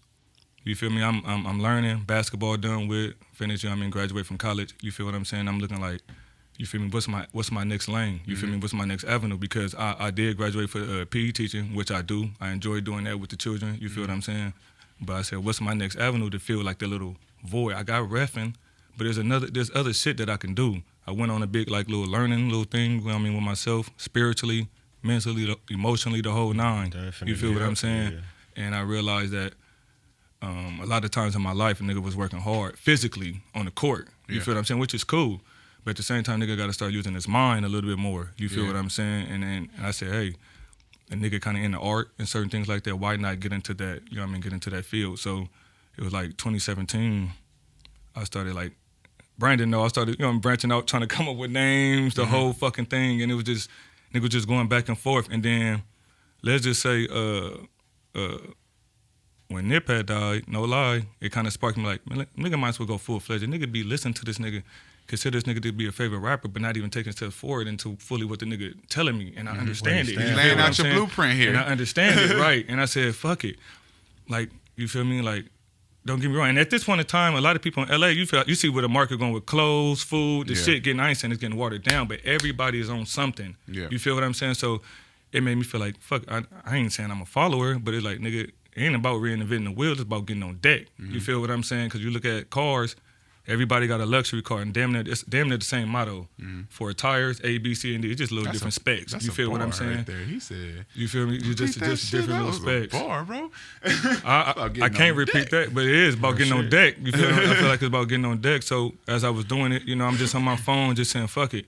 you feel me? I'm learning basketball done with. Finished. You know what I mean? Graduate from college. You feel what I'm saying? I'm looking like, you feel me? What's my next lane? You feel me? What's my next avenue? Because I did graduate for PE teaching, which I do. I enjoy doing that with the children. You feel what I'm saying? But I said, what's my next avenue to fill like the little void? I got reffing, but there's other shit that I can do. I went on a big like little learning little thing. You know what I mean, with myself, spiritually, mentally, emotionally, the whole nine. Definitely. You feel what I'm saying? Yeah. And I realized that a lot of times in my life, a nigga was working hard physically on the court. You feel what I'm saying? Which is cool. But at the same time, nigga got to start using his mind a little bit more. You feel what I'm saying? And then I said, hey, a nigga kind of into art and certain things like that. Why not get into that? You know what I mean? Get into that field. So it was like 2017. I started like Brandon. I started branching out, trying to come up with names, the whole fucking thing, and it was just nigga just going back and forth. And then let's just say when Nip had died, no lie, it kind of sparked me like, man, nigga might as well go full-fledged. Nigga be listening to this nigga, consider this nigga to be a favorite rapper, but not even taking steps forward into fully what the nigga telling me, and I understand it. He's laying out your blueprint here. And I understand it, right. And I said, fuck it. Like, you feel me? Like, don't get me wrong. And at this point in time, a lot of people in LA, you see where the market going with clothes, food, the shit getting, I ain't saying it's getting watered down, but everybody is on something. Yeah. You feel what I'm saying? So it made me feel like, fuck, I ain't saying I'm a follower, but it's like, nigga, it ain't about reinventing the wheel, it's about getting on deck. You feel what I'm saying? Because you look at cars, everybody got a luxury car, and it's damn near the same motto for tires, A, B, C, and D. It's just little different specs. You feel what I'm saying? Right there. He said, you feel me? You just different little specs. Bar, bro. I can't repeat that, but it is about getting on deck. You feel me? I feel like it's about getting on deck. So as I was doing it, I'm just on my phone, just saying, fuck it.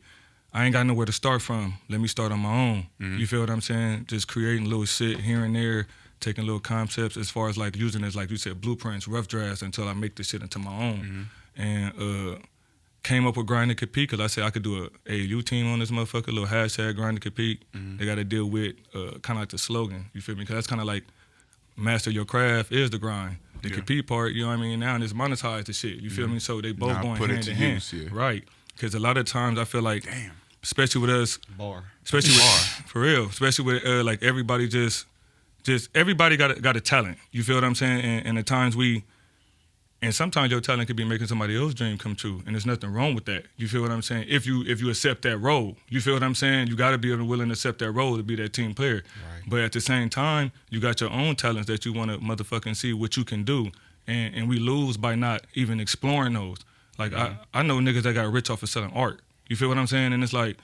I ain't got nowhere to start from. Let me start on my own. You feel what I'm saying? Just creating little shit here and there, taking little concepts as far as like using it as, like you said, blueprints, rough drafts until I make this shit into my own. And came up with Grind to Compete because I said I could do a AAU team on this motherfucker, little hashtag Grind to Compete. They got to deal with kind of like the slogan, you feel me? Because that's kind of like master your craft is the grind. The compete part, you know what I mean? Now it's monetize the shit, you feel me? So they both going hand in hand. Right. Because a lot of times I feel like, especially with us, especially with, for real, especially with like everybody just everybody got a talent. You feel what I'm saying? And at times and sometimes your talent could be making somebody else's dream come true, and there's nothing wrong with that. You feel what I'm saying? If you accept that role, you feel what I'm saying? You got to be willing to accept that role to be that team player. Right. But at the same time, you got your own talents that you want to motherfucking see what you can do, and we lose by not even exploring those. Like I know niggas that got rich off of selling art. You feel what I'm saying? And it's like,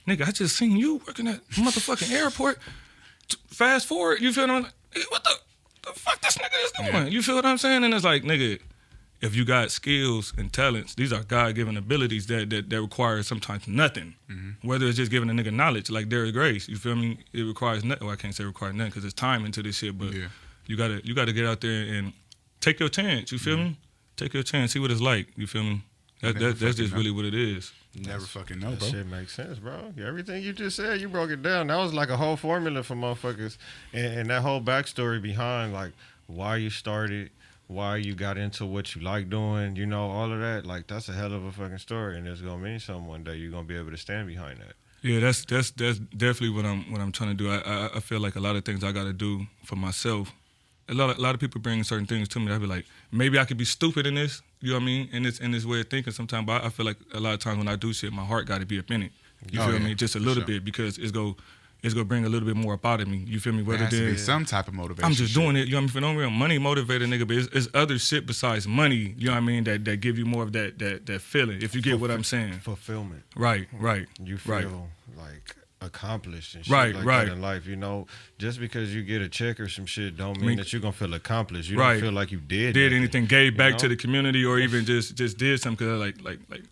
nigga, I just seen you working at motherfucking airport. Fast forward, you feel what I'm like, hey, what the fuck this nigga is doing? Yeah. You feel what I'm saying? And it's like, nigga, if you got skills and talents, these are God-given abilities that require sometimes nothing. Whether it's just giving a nigga knowledge, like Derrick Grace, you feel me? It requires nothing. Well, I can't say require nothing because it's time into this shit, but you gotta get out there and take your chance, you feel me? Take your chance, see what it's like, you feel me? That's just fucking know. really what it is. Never fucking know, That bro. shit makes sense, bro. Everything you just said, you broke it down. That was like a whole formula for motherfuckers, and that whole backstory behind like why you started, why you got into what you like doing, you know, all of that. Like that's a hell of a fucking story, and it's gonna mean something one day. You're gonna be able to stand behind that. Yeah, that's definitely what I'm trying to do. I feel like a lot of things I got to do for myself. A lot of people bring certain things to me. I be like, maybe I could be stupid in this. You know what I mean? In this way of thinking sometimes. But I feel like a lot of times when I do shit, my heart got to be up in it. You feel me? Just a little bit because it's gonna bring a little bit more up out of me. You feel me? There Whether has to be than some type of motivation. I'm just shit. doing it. You know what I mean? For no real money motivated nigga, but it's other shit besides money. You know what I mean? That give you more of that feeling. If you get what I'm saying. Fulfillment. Right. You feel Right. like accomplished and shit Right, like right. that in life. You know, just because you get a check or some shit don't mean that you're gonna feel accomplished. You Right. don't feel like you did Anything, nothing, gave back know? to the community, or even just did something. Cause I like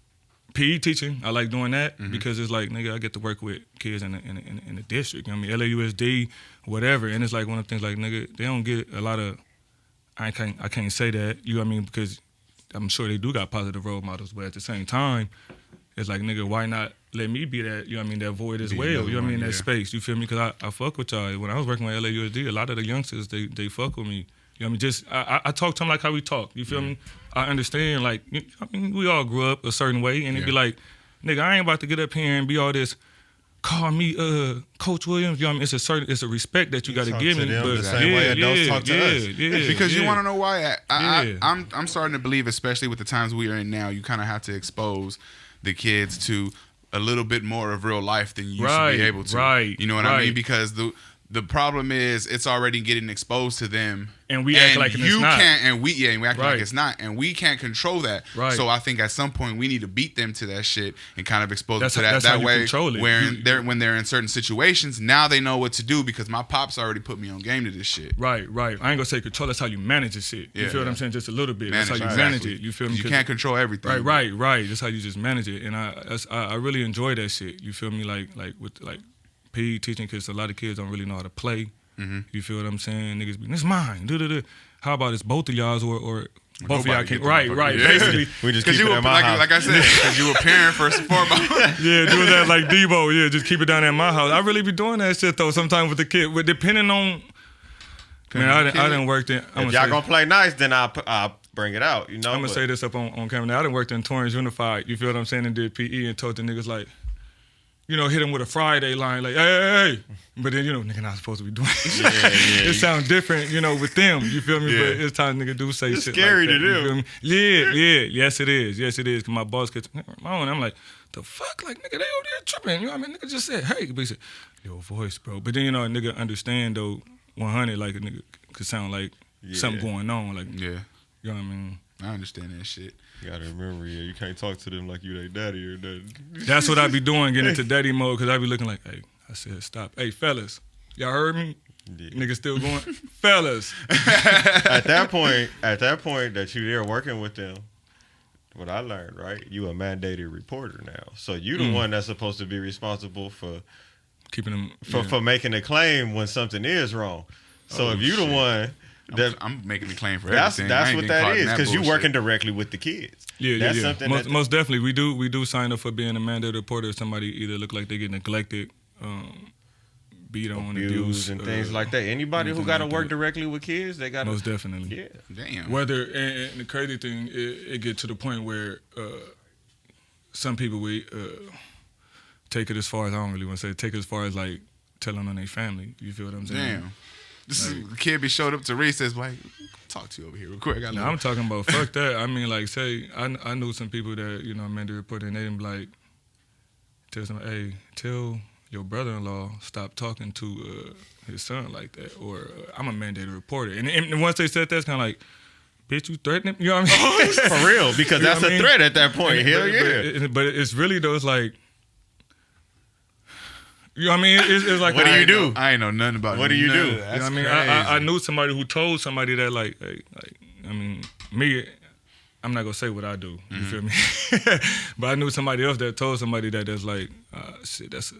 PE teaching. I like doing that because it's like, nigga, I get to work with kids in the district. You know what I mean? LAUSD, whatever. And it's like one of the things like, nigga, they don't get a lot of. I can't say that. You know what I mean? Because I'm sure they do got positive role models, but at the same time, it's like, nigga, why not let me be that, you know what I mean, that void as well, you know what I mean, that space, you feel me? Because I fuck with y'all. When I was working with LAUSD, a lot of the youngsters, they fuck with me. You know what I mean? Just, I talk to them like how we talk, you feel me? I understand, like, I mean, we all grew up a certain way, and it'd be like, nigga, I ain't about to get up here and be all this, call me Coach Williams, you know what I mean? It's a respect that you got to give me. Them But the same way adults talk to us. Because you want to know why? I'm starting to believe, especially with the times we are in now, you kind of have to expose the kids to a little bit more of real life than you should be able to. Right. You know what I mean? Because the problem is it's already getting exposed to them. And we act like it's not. We act like it's not. And we can't control that. Right. So I think at some point we need to beat them to that shit and kind of expose them to That's that how you way. control it. When they're in certain situations, now they know what to do because my pops already put me on game to this shit. Right. I ain't gonna say control. That's how you manage the shit. You feel what I'm saying? Just a little bit. That's how you manage it. You feel me? You can't control everything. Right. That's how you just manage it. And I really enjoy that shit. You feel me? Like with like PE teaching, because a lot of kids don't really know how to play. You feel what I'm saying? Niggas be, this mine. How about it's both of y'all's or both of y'all can? Right. Yeah. Basically, We just keep it you at were my house. like I said, because you were parent first and foremost. yeah, do that like Debo. Yeah, just keep it down at my house. I really be doing that shit though. Sometimes with the kid, but depending on. Man, I didn't work there. If y'all gonna play nice, then I'll bring it out. You know, I'm gonna say this up on camera. Now, I done worked in Torrance Unified. You feel what I'm saying? And did PE and told the niggas like, you know, hit him with a Friday line like, hey. But then, you know, nigga not supposed to be doing it. It sounds different, you know, with them. You feel me? But it's time nigga do say it's shit scary like that. to You them. feel me? Yeah. Yes, it is. Cause my boss gets on. I'm like, the fuck? Like, nigga, they over there tripping. You know what I mean? Nigga just said, hey. But he said, your voice, bro. But then, you know, a nigga understand though, 100, like a nigga could sound like something going on. Like, you know what I mean? I understand that shit. You gotta remember, you can't talk to them like you their daddy or nothing. That's what I be doing, getting into daddy mode, because I be looking like, hey, I said, stop. Hey, fellas, y'all heard me? Yeah. Niggas still going? Fellas. At that point that you there working with them, what I learned, right? You a mandated reporter now. So you the one that's supposed to be responsible for Keeping them for making a claim when something is wrong. So if you the one that I'm making the claim for that's everything. I ain't what getting caught that in is, because you bullshit. working directly with the kids. That's something most definitely. We do sign up for being a mandated reporter if somebody either look like they get neglected, beat on, abused, and things like that. Anybody who got to like work that. directly with kids, they got to most definitely. Yeah. Damn. Whether and the crazy thing, it get to the point where some people take it as far as, I don't really want to say, take it as far as like telling on their family. You feel what I'm saying? Damn. This is the kid be showed up to Reese says like, talk to you over here real quick. No, I'm talking about fuck that. I mean, like, say I knew some people that, you know, mandated reporter, and they didn't be like, tell them, hey, tell your brother-in-law stop talking to his son like that, or I'm a mandated reporter. And once they said that, it's kind of like, bitch, you threatening him? You know what I mean? For real, because that's a threat at that point. Hell yeah. But it's really though, it's like, you know what I mean? It's like, What do you do? I ain't know nothing about What do you do? You know what I mean? I knew somebody who told somebody that, like, hey, I mean, me, I'm not gonna say what I do. You feel me? But I knew somebody else that told somebody that's like, shit, that's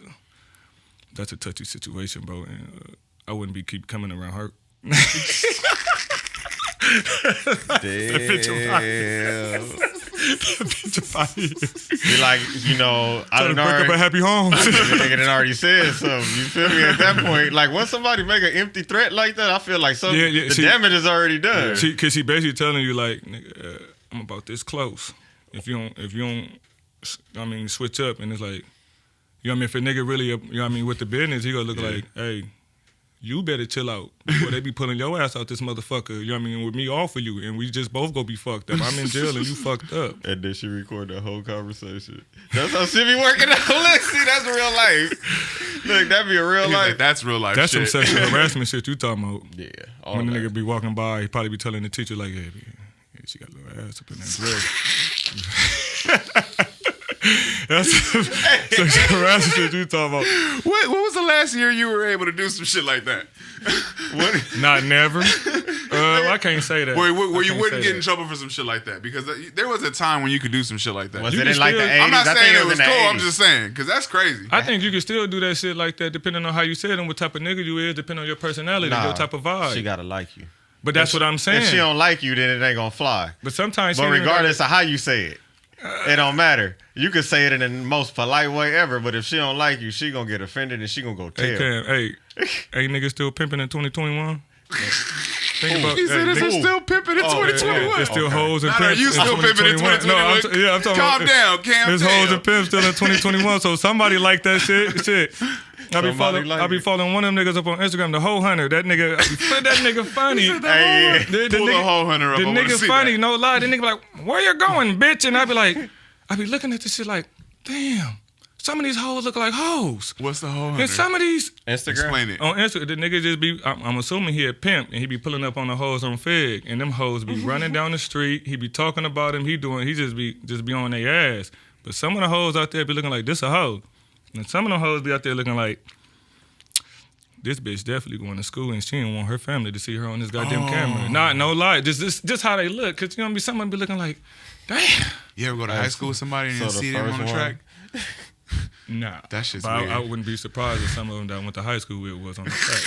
a touchy situation, bro, and I wouldn't be keep coming around her. Damn. bitch up out here. Be like, you know, I Trying to don't break up a happy home. The nigga done already said something. You feel me? At that point, like once somebody make an empty threat like that, I feel like the damage is already done. Because she basically telling you like, nigga, I'm about this close. If you don't, I mean, switch up, and it's like, you know what I mean? If a nigga really, you know what I mean, with the business, he gonna look like, hey, you better chill out before they be pulling your ass out this motherfucker. You know what I mean? With me off of you, and we just both gonna be fucked up. I'm in jail and you fucked up. And then she record the whole conversation. That's how she be working out. Look, see, that's real life. Look, that'd be a real life. Like, that's real life. That's shit. some sexual harassment shit you talking about. Yeah. When the nigga be walking by, he probably be telling the teacher like, hey, she got a little ass up in that dress. That's sexual harassment shit you talking about. What was the last year you were able to do some shit like that? Not never. I can't say that. Where you wouldn't get in trouble for some shit like that, because there was a time when you could do some shit like that. Was it in like the 80s? I'm not saying it was cool. 80s. I'm just saying, because that's crazy. I think you can still do that shit like that depending on how you said and what type of nigga you is, depending on your personality, your type of vibe. She gotta like you. But that's what I'm saying. If she don't like you, then it ain't gonna fly. But sometimes, but regardless of how you say it, it don't matter. You can say it in the most polite way ever, but if she don't like you, she gonna get offended and she gonna go tell. Hey, niggas still pimping in 2021? Think about he said it's still pimping in 2021. It's still hoes and pimps. Are you still pimping in 2021? No, I'm talking Calm down, Cam. There's hoes and pimps still in 2021. So somebody like that shit. I be following one of them niggas up on Instagram, the hoe hunter. That nigga funny. Pull the hoe hunter up. The nigga funny, no lie. The nigga be like, where you going, bitch? And I be looking at this shit like, damn. Some of these hoes look like hoes. What's the hoe hunter? And some of these Instagram. Explain it. On Instagram, the nigga just be. I'm assuming he a pimp, and he be pulling up on the hoes on Fig, and them hoes be running down the street. He be talking about him. He just be on their ass. But some of the hoes out there be looking like this a hoe, and some of the hoes be out there looking like this bitch definitely going to school, and she didn't want her family to see her on this goddamn camera. No lie. Just how they look, cause you know someone be looking like, damn. You ever go to high school with somebody and you see them on the track? Nah, that shit's weird. weird. I wouldn't be surprised if some of them that I went to high school with was on the track.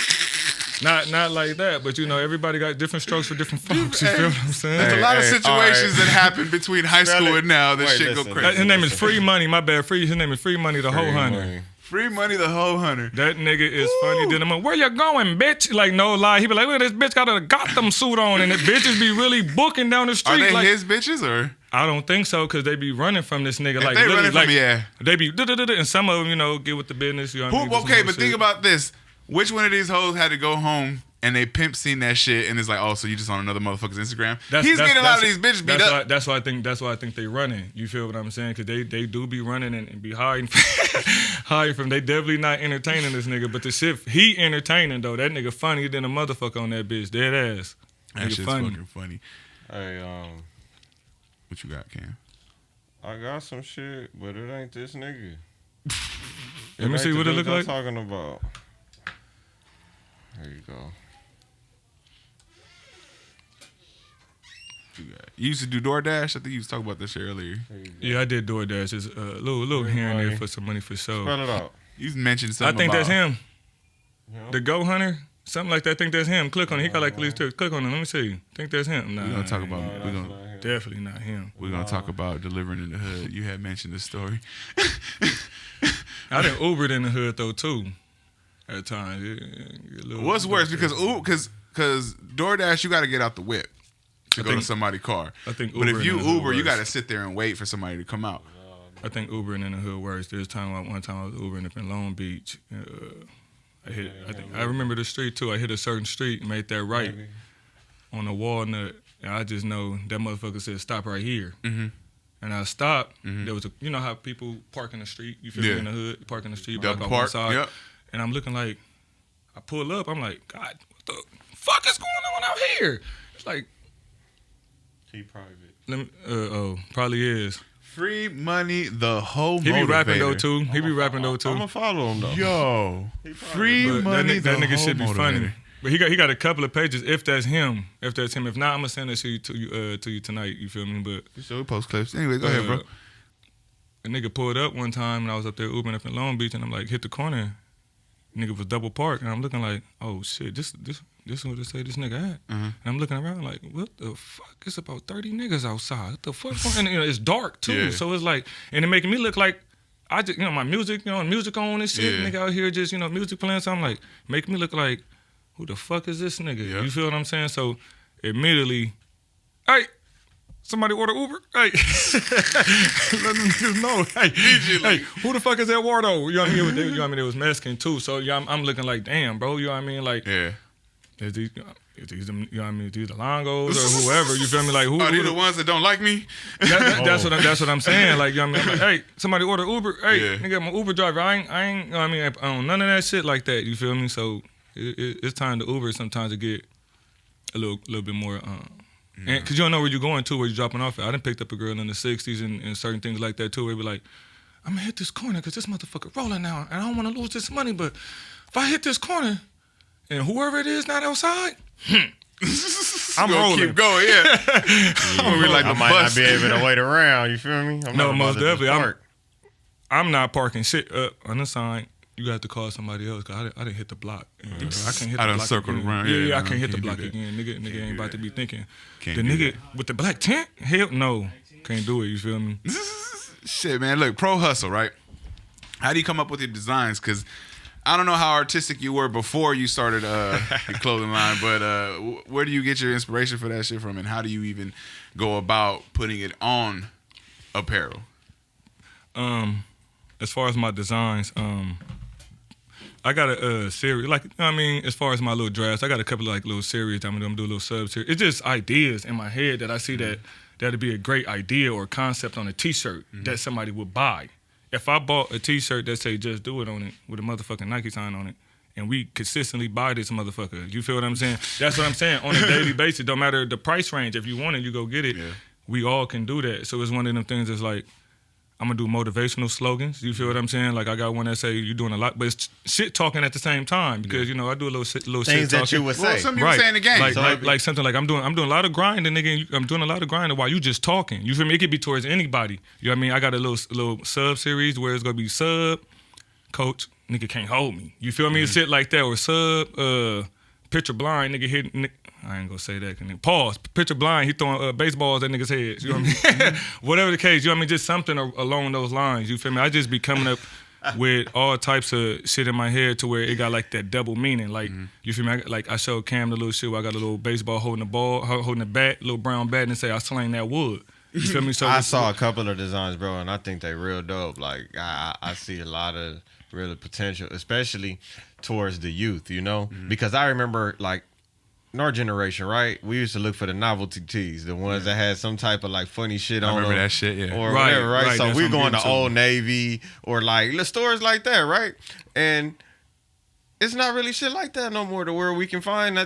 Not like that, but everybody got different strokes for different folks. You feel what I'm saying? There's a lot of situations that happen between high school and now that shit go crazy. His name is Free Money. My bad. His name is Free Money, the hoe hunter. Free Money, the hoe hunter. That nigga is funny. Then I'm like, where you going, bitch? Like, no lie. He be like, look at this bitch got a Gotham suit on, and the bitches be really booking down the street. Are they his bitches or? I don't think so, because they be running from this nigga. If like they running from yeah. They be and some of them, get with the business. You know what I mean? Okay, but think about this. Which one of these hoes had to go home and they pimp seen that shit and it's like, oh, so you just on another motherfucker's Instagram? He's getting a lot of these bitches beat up. That's why I think they running. You feel what I'm saying? Because they do be running and be hiding from. They definitely not entertaining this nigga. But the shit he entertaining though. That nigga funnier than a motherfucker on that bitch. Dead ass. That shit's fucking funny. Hey, what you got, Cam? I got some shit, but it ain't this nigga. Let me see what it look like. Talking about. There you go. You used to do DoorDash? I think you was talking about this shit earlier. Yeah, I did DoorDash. It's a little here and there for some money for sure. Spell it out. You mentioned something. I think about, that's him. The Go Hunter. Something like that. I think that's him. Click on it. He got like at least two. Click on it. Let me see. I think that's him. Nah, we're gonna talk about. Definitely not him. We're gonna talk about delivering in the hood. You had mentioned this story. I done Ubered in the hood though too. At times. What's worse? Because DoorDash, you got to get out the whip to go to somebody's car. I think. But if you Uber, you got to sit there and wait for somebody to come out. I think Ubering in the hood worse. There's one time I was Ubering up in Long Beach. I remember the street too. I hit a certain street and made that right on a Walnut. And I just know that motherfucker said stop right here. Mm-hmm. And I stopped. Mm-hmm. There was you know how people park in the street. You feel me in the hood, park in the street, block off one side. Yep. And I'm looking like, I pull up. I'm like, God, what the fuck is going on out here? It's like, he private. Probably is. Free Money, the whole motivator. He be rapping though too. I'm gonna follow him though. Yo, Free Money, that nigga should be motivator. funny. But he got a couple of pages. If that's him, if not, I'm gonna send it to you tonight. You feel me? But so we post clips. Anyway, go ahead, bro. A nigga pulled up one time and I was up there Ubering up in Long Beach and I'm like, hit the corner. nigga was double parked, and I'm looking like, oh shit, this is what they say this nigga at. And I'm looking around like, what the fuck? It's about 30 niggas outside. What the fuck? And it's dark too, so it's like, and it making me look like I just, my music, music on and shit. Nigga out here just, music playing. So I'm like, making me look like, who the fuck is this nigga? You feel what I'm saying? So immediately, hey. Somebody order Uber? Hey, let them just know. Hey, who the fuck is Eduardo? You know what I mean? You know what I mean? It was Mexican too. So I'm looking like, damn, bro. You know what I mean? Like, is these, you know what I mean? These the Longos or whoever? You feel me? Like, who? Are these the ones that don't like me? That's what I'm saying. Like, you know what I mean? I'm like, hey, somebody order Uber. Hey, nigga, I'm an Uber driver. I ain't. You know what I mean? I don't none of that shit like that. You feel me? So it's time to Uber sometimes to get a little bit more. Because you don't know where you're going to, where you're dropping off at. I done picked up a girl in the 60s and certain things like that too, where we be like, I'm gonna hit this corner because this motherfucker rolling now and I don't want to lose this money, but if I hit this corner and whoever it is not outside, I'm rolling. Keep going, I might not be able to wait around, you feel me? No, most definitely. I'm not parking shit up on the sign. You got to call somebody else because I didn't hit the block. I can't hit the block circled again. around. Yeah, I can't hit the block again. Nigga ain't about to be thinking. The nigga with the black tent? Hell no. Can't do it, you feel me? Shit, man. Look, pro hustle, right? How do you come up with your designs? Because I don't know how artistic you were before you started your clothing line, but where do you get your inspiration for that shit from? And how do you even go about putting it on apparel? As far as my designs, I got a series, like, you know what I mean, as far as my little drafts, I got a couple of like little series I'm gonna do a little sub-series. It's just ideas in my head that I see that'd be a great idea or concept on a t-shirt that somebody would buy. If I bought a t-shirt that say just do it on it with a motherfucking Nike sign on it, and we consistently buy this motherfucker, you feel what I'm saying? That's what I'm saying. On a daily basis, don't matter the price range. If you want it, you go get it. Yeah. We all can do that. So it's one of them things that's like, I'm gonna do motivational slogans. You feel what I'm saying? Like I got one that say you're doing a lot, but it's shit talking at the same time because I do a little shit things talking. that you would say. Well, something you say in the game. Like something like I'm doing a lot of grinding, nigga. I'm doing a lot of grinding while you just talking. You feel me? It could be towards anybody. You know what I mean? I got a little sub series where it's gonna be sub, coach, nigga can't hold me. You feel me? Shit like that or sub, picture blind, nigga hit. I ain't gonna say that. Pause. Picture blind, he throwing baseballs at niggas' heads. You know what I mean? Whatever the case, you know what I mean? Just something along those lines. You feel me? I just be coming up with all types of shit in my head to where it got like that double meaning. Like, you feel me? I showed Cam the little shit where I got a little baseball holding the ball, holding the bat, little brown bat, and say I slang that wood. You feel me? So I saw a couple of designs, bro, and I think they real dope. Like, I see a lot of real potential, especially towards the youth, you know? Because I remember, like, in our generation, right? We used to look for the novelty tees, the ones that had some type of like funny shit on them. I remember that shit, yeah. Or whatever, right? So we going to Old Navy or like stores like that, right? And it's not really shit like that no more to where we can find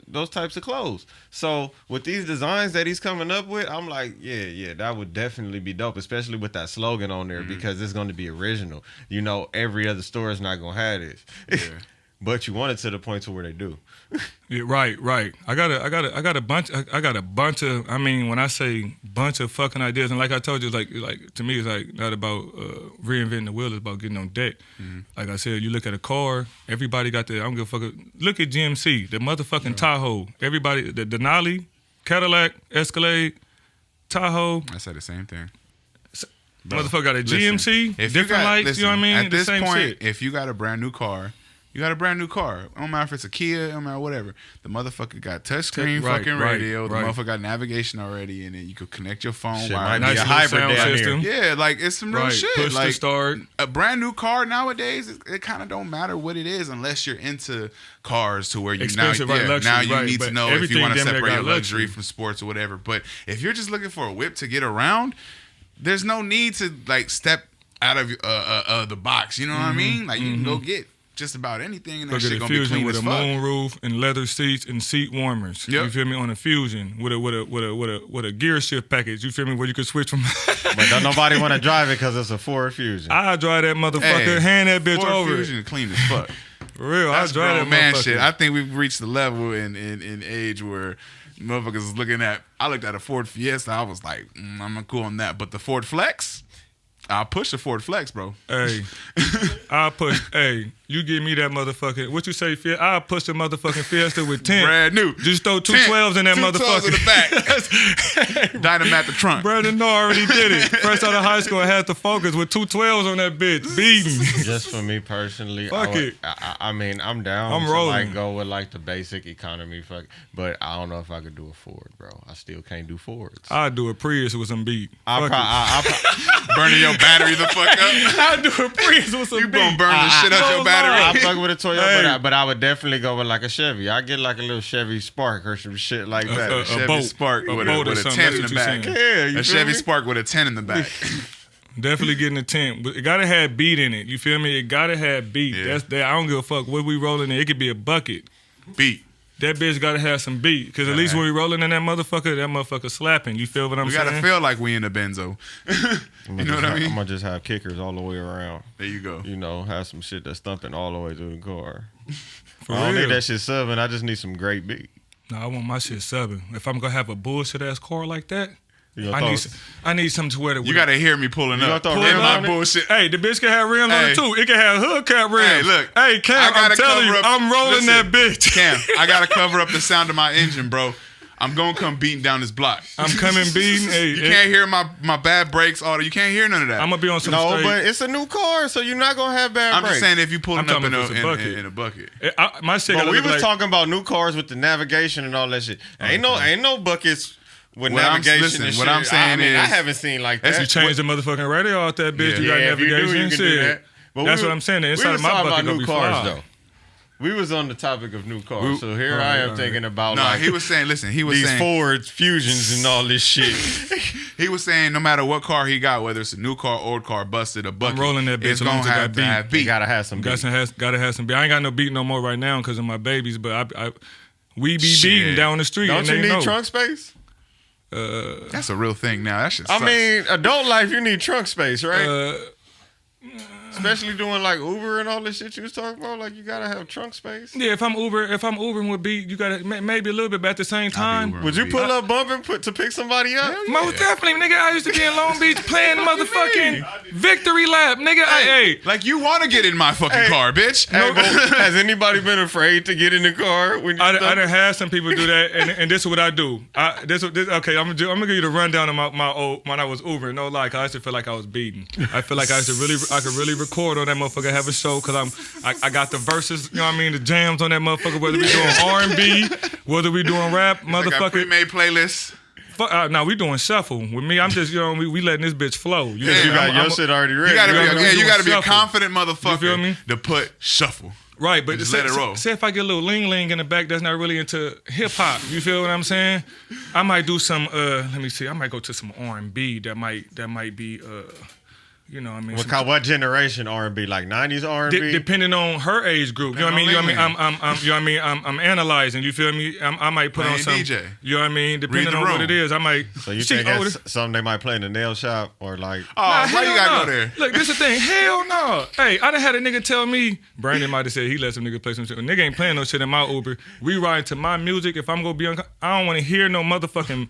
those types of clothes. So with these designs that he's coming up with, I'm like, yeah, that would definitely be dope, especially with that slogan on there because it's going to be original. You know, every other store is not going to have this. Yeah. But you want it to the point to where they do. Yeah, right. I got a bunch of. I mean, when I say bunch of fucking ideas, and like I told you, like to me, it's like not about reinventing the wheel. It's about getting on deck. Like I said, you look at a car. Everybody got the. I don't give a fuck. Look at GMC, the motherfucking Tahoe. Everybody, the Denali, Cadillac, Escalade, Tahoe. I said the same thing. Motherfucker got a GMC, different lights. You know what I mean? At this same point, shit. if you got a brand new car. You got a brand new car. I don't matter if it's a Kia, I don't matter whatever. The motherfucker got touchscreen fucking radio. The motherfucker got navigation already, and then you could connect your phone. Shit might be a hybrid down here. Yeah, like it's some real shit. Push like to start. A brand new car nowadays, it kind of don't matter what it is unless you're into cars to where you expensive, now you need to know if you want to separate your luxury from sports or whatever. But if you're just looking for a whip to get around, there's no need to like step out of the box. You know what I mean? Like you can go get just about anything, and that shit gonna be clean with as a fuck. moon roof and leather seats and seat warmers. Yep. You feel me? On a Fusion with a gear shift package. You feel me? Where you could switch from. But don't nobody want to drive it because it's a Ford Fusion. I drive that motherfucker. Hand that bitch Ford over. Fusion is clean as fuck. For real, That's I drive that man motherfucker. shit. I think we've reached the level in age where motherfuckers is looking at. I looked at a Ford Fiesta. I was like, I'm not cool on that. But the Ford Flex. I'll push the Ford Flex, bro. Hey, I'll push. Hey, you give me that motherfucking. What you say, Fiesta? I'll push the motherfucking Fiesta with 10. Brand new. Just throw 2 12s in that 2 12s in motherfucker. the back. Dynamite the trunk. Brandon Noah already did it. Fresh out of high school, I had to focus with 2 12s on that bitch. Beating. Just for me personally, Fuck it. I mean, I'm down. I'm to rolling. like go with like the basic economy, but I don't know if I could do a Ford, bro. I still can't do Fords. I'd do a Prius with some beat. Burning your battery the fuck up. I'd do a Prius with some You beat. gonna burn the shit out your battery. I fuck with a Toyota, Hey. but I would definitely go with like a Chevy. I get like a little Chevy Spark or some shit like that. a Chevy boat. Spark A with boat or a something. 10 in That's the what back. you Yeah, you A feel Chevy me? Spark with a 10 in the back. Definitely getting a 10. But it gotta have beat in it. You feel me? It gotta have beat. Yeah. That's that. I don't give a fuck what we rolling in. It could be a bucket. Beat. That bitch gotta have some beat. Because at least when we rolling in that motherfucker slapping. You feel what I'm We saying? gotta feel like we in a benzo. You know what I mean? I'm gonna just have kickers all the way around. There you go. You know, have some shit that's thumping all the way through the car. For I don't real. need that shit subbing. I just need some great beat. No, I want my shit 7. If I'm gonna have a bullshit ass car like that, You gonna I need something to wear the You gotta hear me pulling You up. gonna throw Pulling rims my on it? bullshit. Hey, the bitch can have rims on Hey. it too. It can have hood cap rims. Hey, look. Hey, Cam, I gotta I'm telling you, cover up- I'm rolling listen, that bitch. Cam, I gotta cover up the sound of my engine, bro. I'm gonna come beating down this block. I'm coming beating. Hey, You can't hear my bad brakes, all that. You can't hear none of that. I'm gonna be on some No, straight. but it's a new car, so you're not gonna have bad I'm brakes. just saying if you pulling I'm up in talking if it's a bucket. in a bucket. My shit But gotta we look was like, talking about new cars with the navigation and all that shit. Ain't no buckets with What I'm- navigation listen, and what shit. I'm saying I is- haven't seen like That's that. you change the motherfucking radio out that bitch. Yeah. You got Yeah, if you do, navigation you and can do shit. that. But That's we what I'm saying. The we inside was of my talking bucket about gonna new be cars fly. though. We was on the topic of new cars, so here all I am right. thinking about No, like he was saying, listen, he was these saying Ford Fusions and all this shit. he was saying no matter what car he got, whether it's a new car, old car, busted, a bucket, rolling that bitch it's as long gonna as it have got to have You beat. gotta have some beat. Gotta have some beat. I ain't got no beat no more right now because of my babies, but we be Shit. beating down the street. Don't and you they need know. trunk space? That's a real thing now. That shit I sucks. mean, adult life, you need trunk space, right? Especially doing like Uber and all this shit you was talking about. Like you gotta have trunk space. Yeah, if I'm Ubering with beat, you gotta maybe a little bit, but at the same time. Ubering. Would you pull up bumping to pick somebody up? Most definitely, nigga. I used to be in Long Beach playing motherfucking victory lap, nigga. Hey, like you want to get in my fucking car, bitch. Hey, but has anybody been afraid to get in the car when you I done had some people do that, and this is what I do. Okay, I'm gonna give you the rundown of my old when I was Ubering. No lie, 'cause I used to feel like I was beating. I feel like I could really record on that motherfucker, have a show, cause I got the verses, you know what I mean, the jams on that motherfucker. Whether we doing R&B, whether we doing rap, I got motherfucker. pre-made playlists. Now we doing shuffle. With me, I'm just we letting this bitch flow. you got your shit already ready. You gotta Yeah, you gotta be a shuffle. confident motherfucker You feel me? to put shuffle. Right, but Just say, let it roll. say if I get a little ling in the back that's not really into hip hop, you feel what I'm saying? I might do some. Let me see. I might go to some R&B that might be. You know, what I mean, What generation R&B? Like 90s R&B? depending on her age group. You know what I mean? You know what I mean? You know what I mean? I'm analyzing. You feel me? I might put Playing on some. DJ. You know what I mean? Depending the on what room. it is, I might. So you She think older. that's something they might play in the nail shop or like? Oh, Nah, why you hell gotta no. go there? Look, this is the thing. Hell no. Hey, I done had a nigga tell me, Brandon might have said he let some nigga play some shit. Nigga ain't playing no shit in my Uber. We riding to my music. If I'm gonna be on, I don't want to hear no motherfucking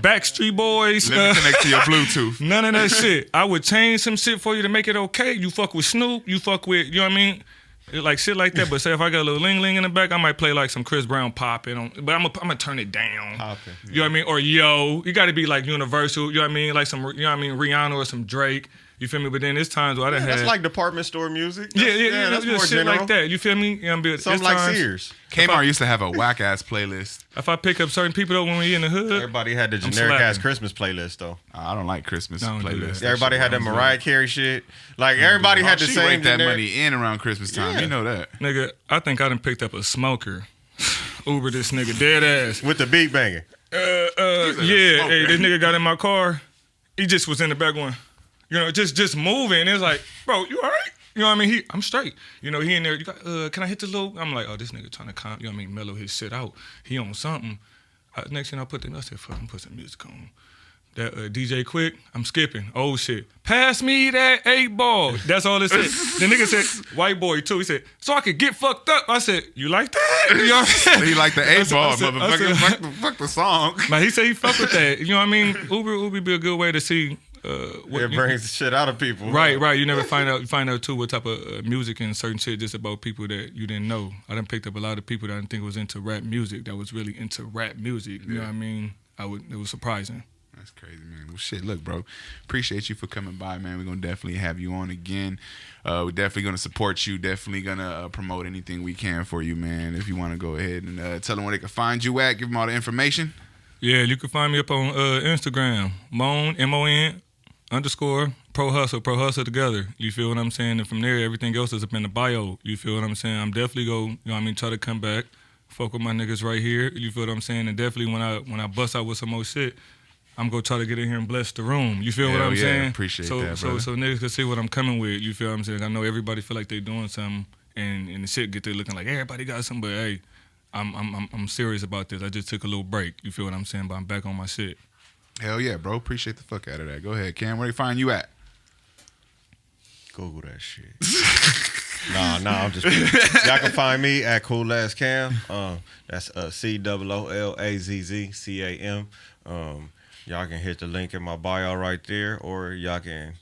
Backstreet Boys. Let me connect to your Bluetooth. None of that shit. I would change some shit for you to make it okay. You fuck with Snoop. You fuck with, you know what I mean? Like shit like that. But say if I got a little ling in the back, I might play like some Chris Brown popping on. But I'm gonna turn it down. Poppin'. You know what I mean? Or yo, you got to be like Universal. You know what I mean? Like some, you know what I mean? Rihanna or some Drake. You feel me? But then there's times where I done had. That's like department store music. yeah, That's more shit general. like that. You feel me? You know what I mean? Something It's like times- Sears. Kmart used to have a whack ass playlist. If I pick up certain people though when we in the hood, Everybody had the generic ass slapping. Christmas playlist though. I don't like Christmas I don't do playlists. that. Everybody had that Mariah Carey shit. Like everybody had the she same rake that generic. money in around Christmas time. Yeah. You know that. nigga, I think I done picked up a smoker. Uber this nigga dead ass. with the beat banging. Yeah, smoker. hey, this nigga got in my car. He just was in the back going, you know, just moving. It's like, bro, you all right? You know what I mean? I'm straight. You know, he in there, you got, can I hit the little? I'm like, oh, this nigga trying to, you know what I mean, mellow his shit out. He on something. Next thing I said, fuck, I'm put some music on. That DJ Quick, I'm skipping. Oh shit. Pass me that 8-ball. That's all it said. The nigga said, white boy too. He said, so I could get fucked up. I said, you like that? You know what I'm saying? He like the I 8-ball, said- motherfucker. Fuck the song. Now he said he fuck with that. You know what I mean? Uber be a good way to see It brings shit out of people. Right. You never find out too what type of music and certain shit just about people that you didn't know. I done picked up a lot of people that I didn't think was into rap music that was really into rap music. You know what I mean? It was surprising. That's crazy, man. Well, shit, look, bro, appreciate you for coming by, man. We're going to definitely have you on again. We're definitely going to support you, definitely going to promote anything we can for you, man. If you want to go ahead and tell them where they can find you at, give them all the information. Yeah, you can find me up on Instagram, Mon, M-O-N, _ Pro Hustle together. You feel what I'm saying? And from there, everything else is up in the bio. You feel what I'm saying? I'm definitely try to come back, fuck with my niggas right here. You feel what I'm saying? And definitely when I bust out with some more shit, I'm gonna try to get in here and bless the room. You feel what I'm saying? Appreciate that, brother. So niggas can see what I'm coming with. You feel what I'm saying? I know everybody feel like they doing something, and the shit get there looking like everybody got something, but hey, I'm serious about this. I just took a little break. You feel what I'm saying? But I'm back on my shit. Hell yeah, bro. Appreciate the fuck out of that. Go ahead, Cam. Where they find you at? Google that shit. Nah, I'm just y'all can find me at CoolAzzCam. That's COOLAZZCAM. Y'all can hit the link in my bio right there, or y'all can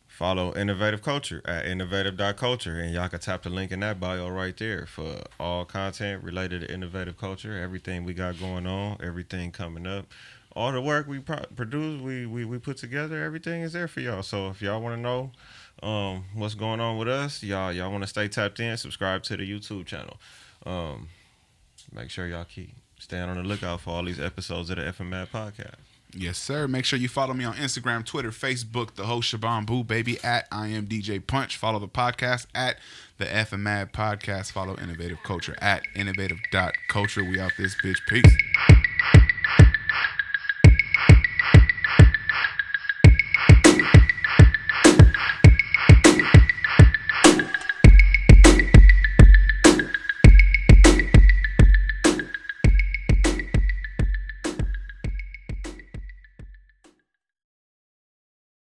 follow Innovative Culture at innovative.culture, and y'all can tap the link in that bio right there for all content related to innovative culture, everything we got going on, everything coming up. All the work we produce, we put together, everything is there for y'all. So if y'all want to know what's going on with us, y'all want to stay tapped in, subscribe to the YouTube channel. Make sure y'all keep staying on the lookout for all these episodes of the FMAD podcast. Yes, sir. Make sure you follow me on Instagram, Twitter, Facebook, the whole Shabam Boo, baby, at I am DJ Punch. Follow the podcast at the FMAD Podcast. Follow Innovative Culture at innovative.culture. We out this bitch. Peace.